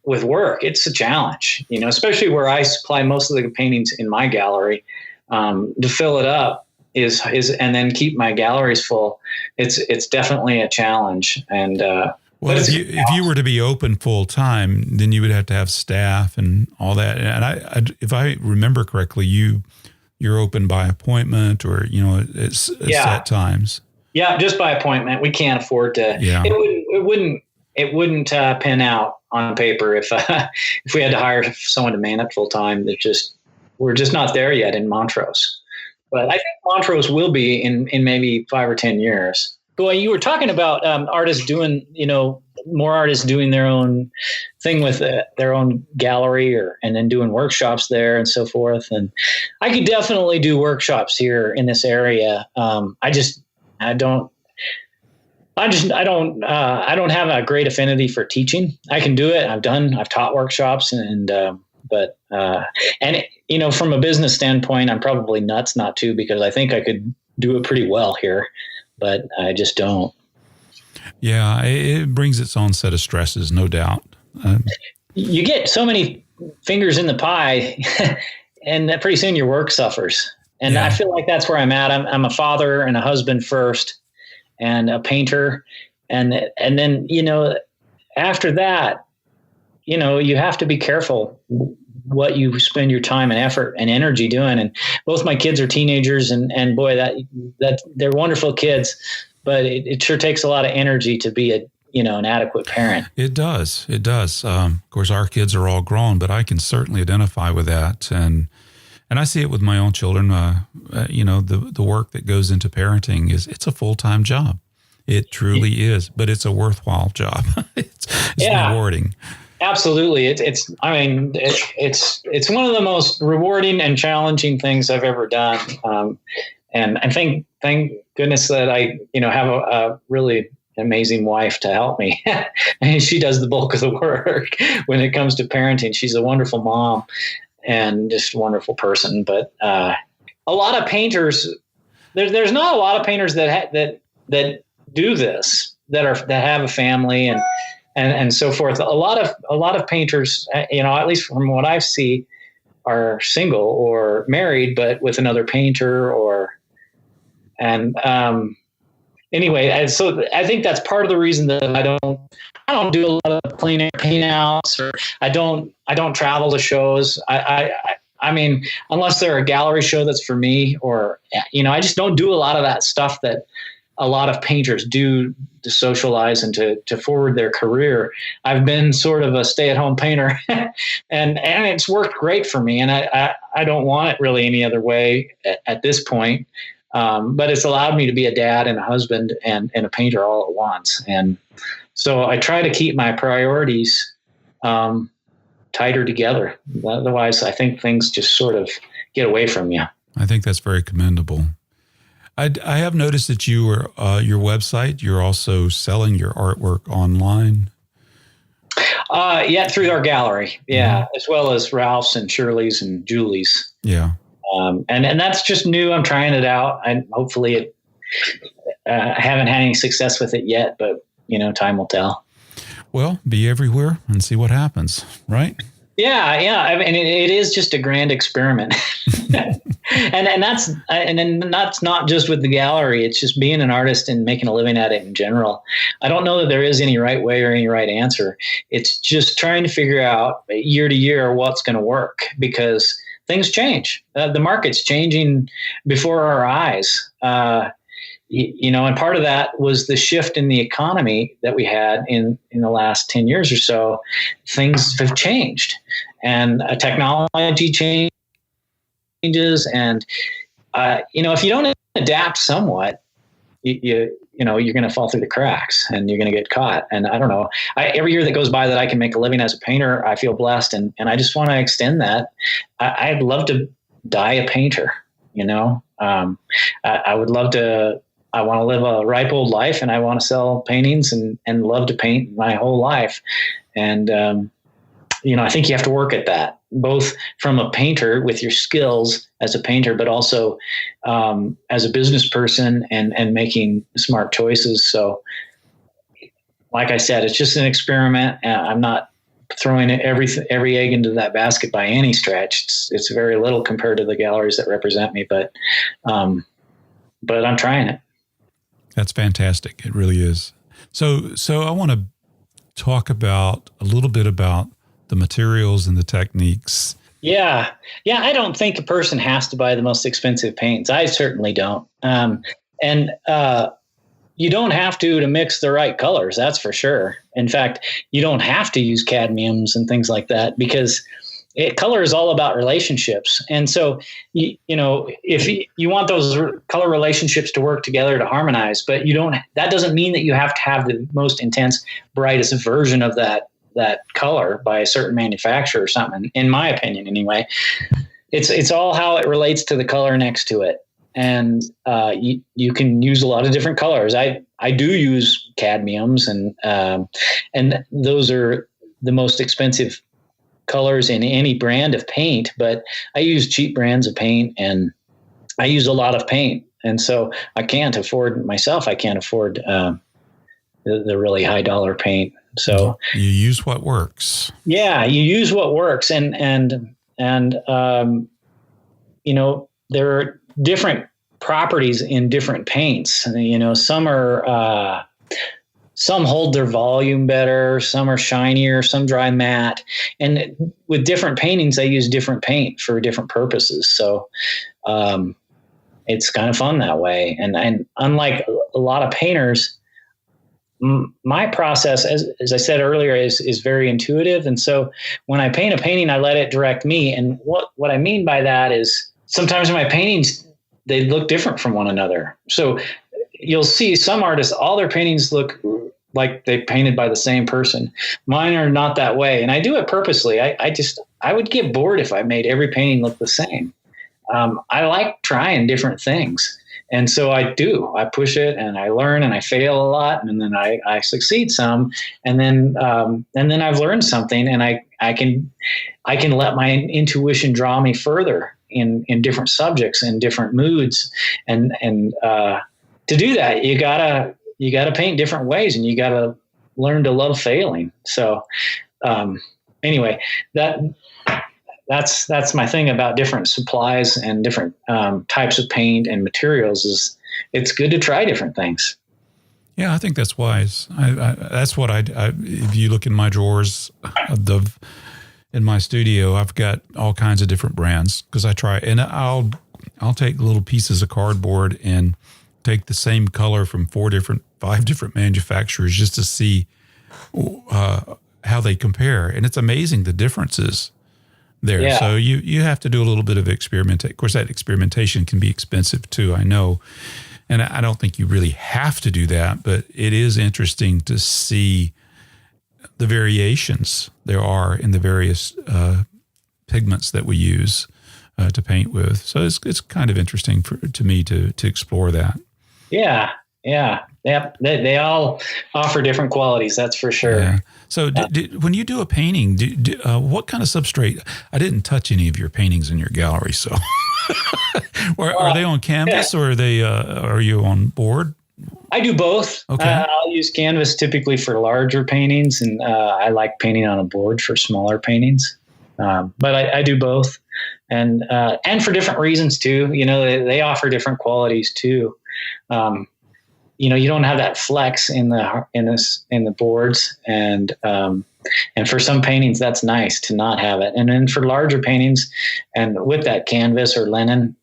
with work. It's a challenge, especially where I supply most of the paintings in my gallery, to fill it up is, and then keep my galleries full. It's definitely a challenge. And, well, if you were to be open full time, then you would have to have staff and all that. And if I remember correctly, you're open by appointment, or it's set times. Yeah, just by appointment. We can't afford to. Yeah. It wouldn't pan out on paper if we had to hire someone to man it full time. We're just not there yet in Montrose. But I think Montrose will be in maybe 5 or 10 years. Well, you were talking about artists doing, more artists doing their own thing with their own gallery, and then doing workshops there and so forth. And I could definitely do workshops here in this area. I don't have a great affinity for teaching. I can do it. I've taught workshops, but from a business standpoint, I'm probably nuts not to, because I think I could do it pretty well here. But I just don't. Yeah, it brings its own set of stresses, no doubt. You get so many fingers in the pie, and pretty soon your work suffers. And I feel like that's where I'm at. I'm a father and a husband first, and a painter, and then after that, you have to be careful what you spend your time and effort and energy doing. And both my kids are teenagers, and boy, that they're wonderful kids, but it sure takes a lot of energy to be an adequate parent. It does. Of course, our kids are all grown, but I can certainly identify with that. And I see it with my own children. The work that goes into parenting it's a full-time job. It truly is, but it's a worthwhile job. It's rewarding. Absolutely. It's one of the most rewarding and challenging things I've ever done. And thank goodness that I, have a really amazing wife to help me. And she does the bulk of the work when it comes to parenting. She's a wonderful mom and just a wonderful person. But, a lot of painters, there's not a lot of painters that do this, that have a family and so forth. A lot of painters, at least from what I see, are single or married, but with another painter anyway. So I think that's part of the reason that I don't do a lot of plein air paint outs, or I don't travel to shows. I mean, unless they're a gallery show that's for me, or, I just don't do a lot of that stuff that a lot of painters do to socialize and to forward their career. I've been sort of a stay-at-home painter, and it's worked great for me. And I don't want it really any other way at this point. But it's allowed me to be a dad and a husband and a painter all at once. And so I try to keep my priorities tighter together. Otherwise, I think things just sort of get away from you. I think that's very commendable. I have noticed that your website, you're also selling your artwork online. Through our gallery. Yeah. As well as Ralph's and Shirley's and Julie's. Yeah. And that's just new. I'm trying it out, and hopefully I haven't had any success with it yet, but time will tell. Well, be everywhere and see what happens, right? Yeah. I mean, it is just a grand experiment. and that's not just with the gallery. It's just being an artist and making a living at it in general. I don't know that there is any right way or any right answer. It's just trying to figure out year to year what's going to work, because things change. The market's changing before our eyes. And part of that was the shift in the economy that we had in the last 10 years or so. Things have changed, and technology changes. And, if you don't adapt somewhat, you're going to fall through the cracks and you're going to get caught. And I don't know, every year that goes by that I can make a living as a painter, I feel blessed. And I just want to extend that. I'd love to die a painter, I would love to, I want to live a ripe old life, and I want to sell paintings and love to paint my whole life. And, I think you have to work at that, both from a painter with your skills as a painter, but also as a business person and making smart choices. So like I said, it's just an experiment. I'm not throwing every egg into that basket by any stretch. It's very little compared to the galleries that represent me, but I'm trying it. That's fantastic. It really is. So I want to talk a little bit about the materials and the techniques. Yeah. I don't think a person has to buy the most expensive paints. I certainly don't. You don't have to mix the right colors. That's for sure. In fact, you don't have to use cadmiums and things like that, because color is all about relationships. And so, if you want those color relationships to work together to harmonize, but that doesn't mean that you have to have the most intense, brightest version of that color by a certain manufacturer or something, in my opinion, anyway. It's all how it relates to the color next to it. And you can use a lot of different colors. I do use cadmiums, and those are the most expensive colors in any brand of paint, but I use cheap brands of paint, and I use a lot of paint. And so I can't afford the really high dollar paint. So you use what works. Yeah, you use what works. And there are different properties in different paints. Some hold their volume better, some are shinier, some dry matte. And with different paintings, I use different paint for different purposes. So it's kind of fun that way. And unlike a lot of painters, my process, as I said earlier, is very intuitive. And so when I paint a painting, I let it direct me. And what I mean by that is sometimes in my paintings, they look different from one another. So you'll see some artists, all their paintings look like they painted by the same person. Mine are not that way. And I do it purposely. I would get bored if I made every painting look the same. I like trying different things. And so I push it, and I learn, and I fail a lot, and then I succeed some. And then I've learned something, and I can let my intuition draw me further in different subjects and different moods. And to do that, you gotta paint different ways, and you gotta learn to love failing. So anyway, that's my thing about different supplies and different types of paint and materials, is it's good to try different things. Yeah, I think that's wise. That's what if you look in my drawers in my studio, I've got all kinds of different brands, because I try, and I'll take little pieces of cardboard and take the same color from 5 different manufacturers just to see how they compare. And it's amazing the differences there. Yeah. So you have to do a little bit of experimentation. Of course, that experimentation can be expensive too, I know. And I don't think you really have to do that, but it is interesting to see the variations there are in the various pigments that we use to paint with. So it's kind of interesting to me to explore that. Yeah. They all offer different qualities, that's for sure. Yeah. So when you do a painting, what kind of substrate? I didn't touch any of your paintings in your gallery, so are they on canvas, or are you on board? I do both. Okay. I'll use canvas typically for larger paintings, and I like painting on a board for smaller paintings. But I do both, and for different reasons too. They offer different qualities too. You don't have that flex in the boards, and for some paintings that's nice to not have it. And then for larger paintings, and with that canvas or linen,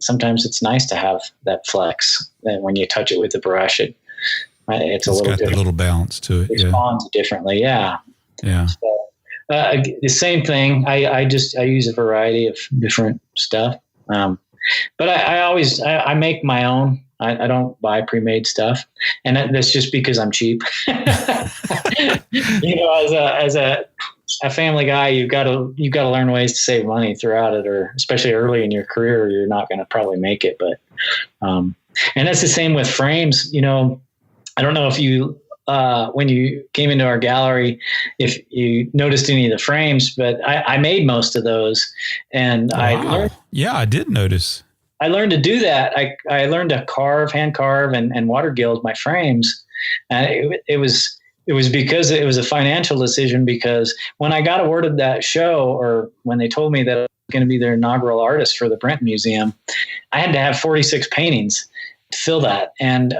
sometimes it's nice to have that flex. And when you touch it with the brush, it's a little got different. A little balance to it. It responds differently. Yeah. So, the same thing. I use a variety of different stuff. But I make my own. I don't buy pre-made stuff, and that's just because I'm cheap. As a family guy, you've got to learn ways to save money throughout it, or especially early in your career, or you're not going to probably make it. But and that's the same with frames. I don't know if you when you came into our gallery, if you noticed any of the frames, but I made most of those, and wow. I did notice. I learned to do that. I learned to hand carve and water gild my frames. And it was because it was a financial decision, because when I got awarded that show, or when they told me that I was going to be their inaugural artist for the Brenton Museum, I had to have 46 paintings to fill that. And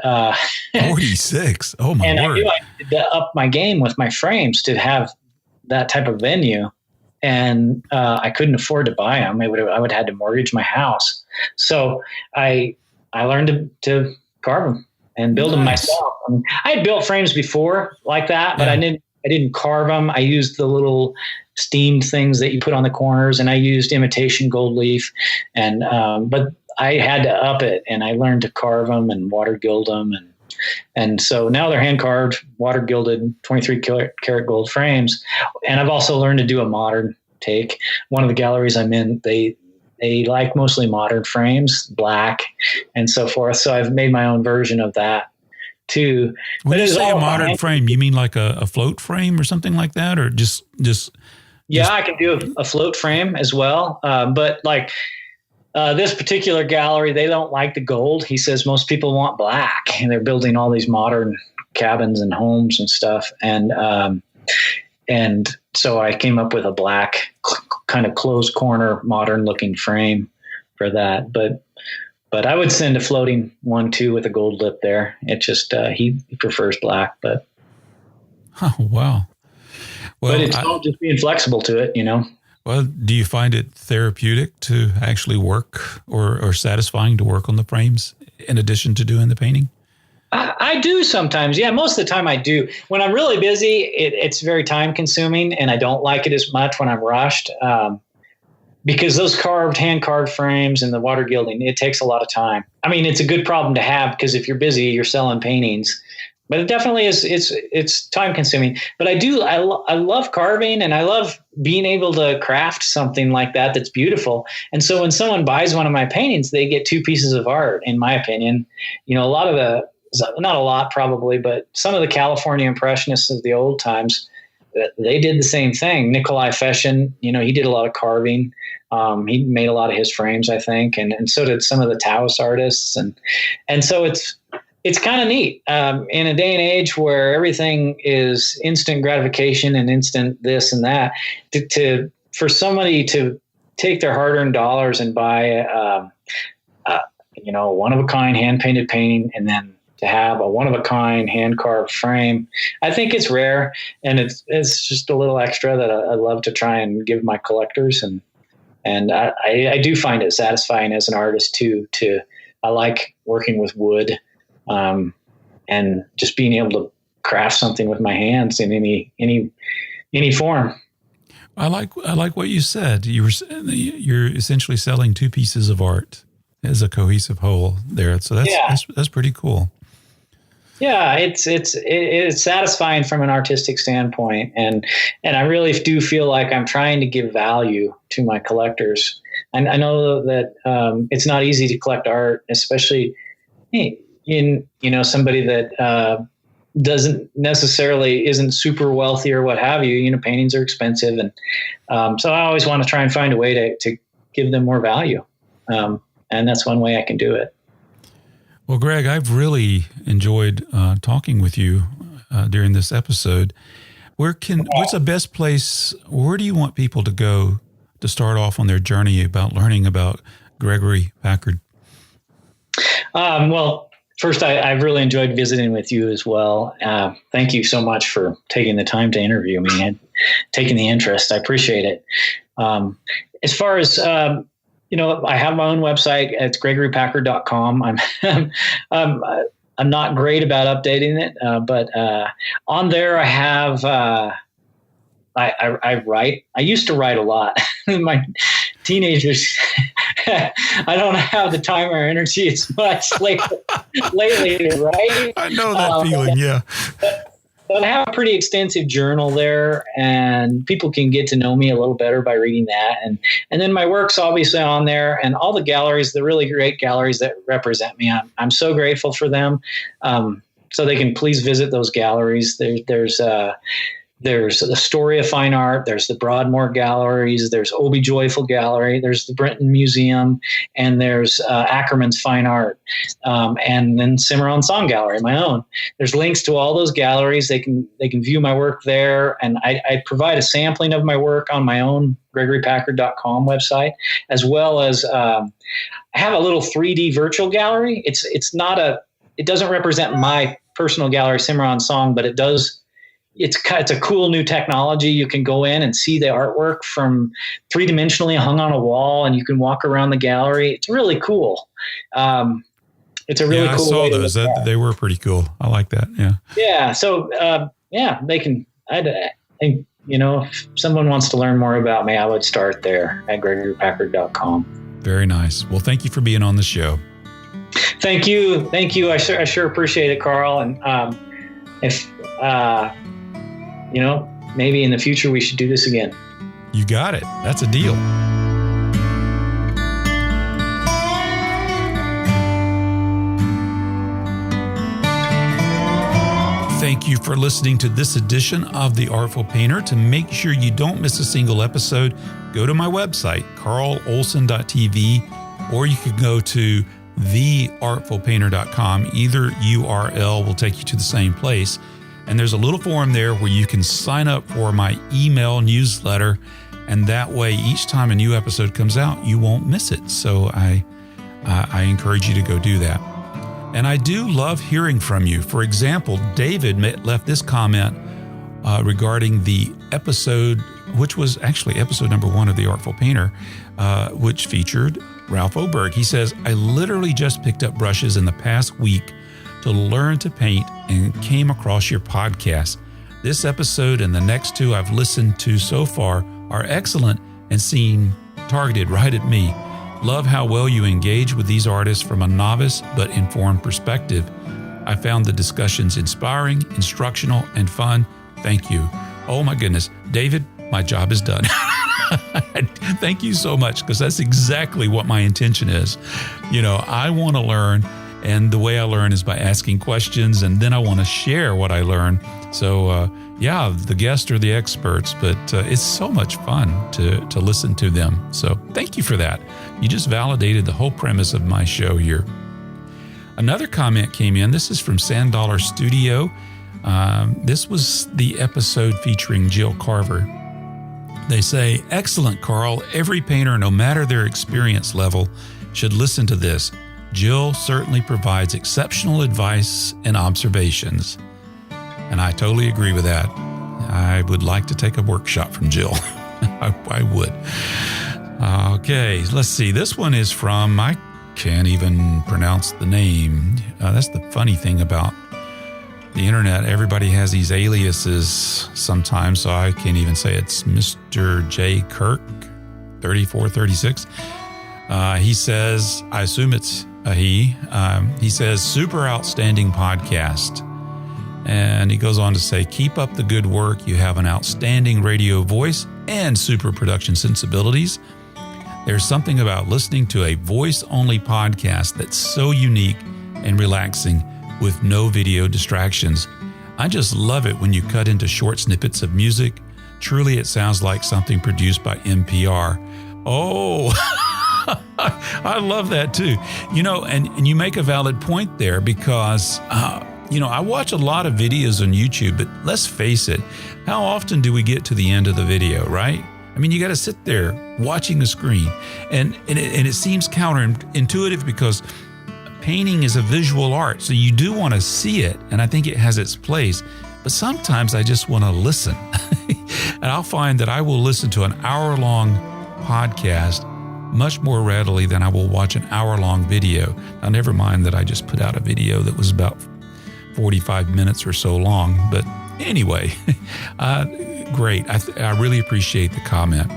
46. Oh my word. I knew I needed to up my game with my frames to have that type of venue. And I couldn't afford to buy them. I would have had to mortgage my house. So I learned to carve them and build them myself. I had built frames before like that, but I didn't carve them. I used the little steamed things that you put on the corners, and I used imitation gold leaf. And but I had to up it, and I learned to carve them and water gild them, and so now they're hand carved, water gilded, 23 karat gold frames. And I've also learned to do a modern take. One of the galleries I'm in, they like mostly modern frames, black and so forth. So I've made my own version of that too. When you say a modern frame, you mean like a float frame or something like that, or just? Yeah, I can do a float frame as well. But like, this particular gallery, they don't like the gold. He says most people want black, and they're building all these modern cabins and homes and stuff. And so I came up with a black kind of closed corner, modern looking frame for that. But I would send a floating one too with a gold lip there. It just, he prefers black, but. Oh, wow. Well, but it's all just being flexible to it, Well, do you find it therapeutic to actually work or satisfying to work on the frames in addition to doing the painting? I do sometimes. Yeah, most of the time I do. When I'm really busy, it's very time consuming, and I don't like it as much when I'm rushed, because those hand carved frames and the water gilding, it takes a lot of time. I mean, it's a good problem to have, because if you're busy, you're selling paintings. But it definitely is. It's time consuming. But I love carving, and I love being able to craft something like that that's beautiful. And so when someone buys one of my paintings, they get two pieces of art, in my opinion. Not a lot probably, but some of the California Impressionists of the old times, they did the same thing. Nikolai Feshin, he did a lot of carving. He made a lot of his frames, I think, and so did some of the Taoist artists, and so it's kind of neat in a day and age where everything is instant gratification and instant this and that. For somebody to take their hard-earned dollars and buy one of a kind hand painted painting, and then to have a one of a kind hand carved frame, I think it's rare, and it's just a little extra that I love to try and give my collectors, and I do find it satisfying as an artist too. I like working with wood, and just being able to craft something with my hands in any form. I like what you said. You're essentially selling two pieces of art as a cohesive whole there. So that's pretty cool. Yeah, it's satisfying from an artistic standpoint, and I really do feel like I'm trying to give value to my collectors. And I know that it's not easy to collect art, especially in somebody that isn't super wealthy or what have you. Paintings are expensive, and so I always want to try and find a way to give them more value, and that's one way I can do it. Well, Greg, I've really enjoyed talking with you during this episode. What's the best place? Where do you want people to go to start off on their journey about learning about Gregory Packard? Well, first, I've really enjoyed visiting with you as well. Thank you so much for taking the time to interview me and taking the interest. I appreciate it. As far as I have my own website. It's gregorypackard.com. I'm not great about updating it, but on there I have I write. I used to write a lot. My teenagers I don't have the time or energy as much lately, right? I know that feeling. Yeah. But I have a pretty extensive journal there, and people can get to know me a little better by reading that. And then my work's obviously on there, and all the galleries, the really great galleries that represent me. I'm so grateful for them. So they can please visit those galleries. There's the Story of Fine Art. There's the Broadmoor Galleries. There's Obie Joyful Gallery. There's the Brenton Museum, and there's Ackerman's Fine Art, and then Cimarron Song Gallery, my own. There's links to all those galleries. They can view my work there, and I provide a sampling of my work on my own GregoryPackard.com website, as well as I have a little 3D virtual gallery. It doesn't represent my personal gallery, Cimarron Song, but it does. It's a cool new technology. You can go in and see the artwork from three-dimensionally hung on a wall, and you can walk around the gallery. It's really cool. It's a really cool. I saw those. They were pretty cool. I like that. Yeah. Yeah. So, they can. I think, if someone wants to learn more about me, I would start there at GregoryPackard.com. Very nice. Well, thank you for being on the show. Thank you. I sure appreciate it, Carl. And if maybe in the future we should do this again. You got it. That's a deal. Thank you for listening to this edition of The Artful Painter. To make sure you don't miss a single episode, go to my website, carlolson.tv, or you can go to theartfulpainter.com. Either URL will take you to the same place. And there's a little form there where you can sign up for my email newsletter. And that way, each time a new episode comes out, you won't miss it. So I encourage you to go do that. And I do love hearing from you. For example, David left this comment regarding the episode, which was actually episode number 1 of The Artful Painter, which featured Ralph Oberg. He says, I literally just picked up brushes in the past week to learn to paint and came across your podcast. This episode and the next 2 I've listened to so far are excellent and seem targeted right at me. Love how well you engage with these artists from a novice but informed perspective. I found the discussions inspiring, instructional, and fun. Thank you. Oh my goodness. David, my job is done. Thank you so much, because that's exactly what my intention is. I want to learn. And the way I learn is by asking questions, and then I want to share what I learn. So, the guests are the experts, but it's so much fun to listen to them. So thank you for that. You just validated the whole premise of my show here. Another comment came in. This is from Sand Dollar Studio. This was the episode featuring Jill Carver. They say, excellent, Carl. Every painter, no matter their experience level, should listen to this. Jill certainly provides exceptional advice and observations. And I totally agree with that. I would like to take a workshop from Jill. I would. Okay, let's see. This one is from, I can't even pronounce the name. That's the funny thing about the internet. Everybody has these aliases sometimes, so I can't even say it's Mr. J. Kirk, 3436. He says, I assume it's he says, super outstanding podcast. And he goes on to say, keep up the good work. You have an outstanding radio voice and super production sensibilities. There's something about listening to a voice-only podcast that's so unique and relaxing with no video distractions. I just love it when you cut into short snippets of music. Truly, it sounds like something produced by NPR. Oh, I love that too. And you make a valid point there because, I watch a lot of videos on YouTube, but let's face it, how often do we get to the end of the video, right? I mean, you got to sit there watching the screen, and it seems counterintuitive because painting is a visual art, so you do want to see it, and I think it has its place. But sometimes I just want to listen, and I'll find that I will listen to an hour-long podcast much more readily than I will watch an hour-long video. Now, never mind that I just put out a video that was about 45 minutes or so long. But anyway, great. I really appreciate the comment.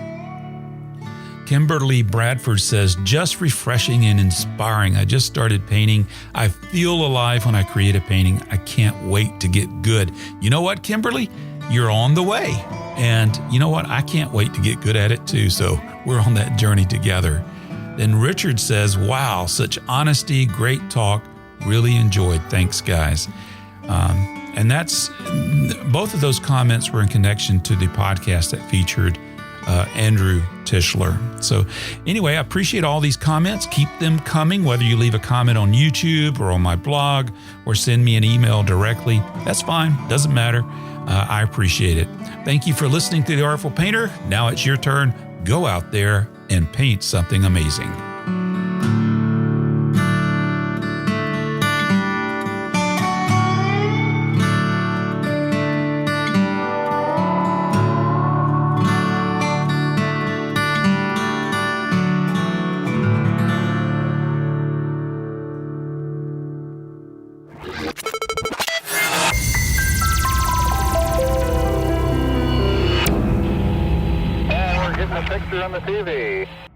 Kimberly Bradford says, just refreshing and inspiring. I just started painting. I feel alive when I create a painting. I can't wait to get good. You know what, Kimberly? You're on the way. And you know what? I can't wait to get good at it too. So we're on that journey together. Then Richard says, wow, such honesty, great talk. Really enjoyed. Thanks, guys. And that's both of those comments were in connection to the podcast that featured Andrew Tischler. So anyway, I appreciate all these comments. Keep them coming, whether you leave a comment on YouTube or on my blog or send me an email directly. That's fine. Doesn't matter. I appreciate it. Thank you for listening to The Artful Painter. Now it's your turn. Go out there and paint something amazing. Picture on the TV.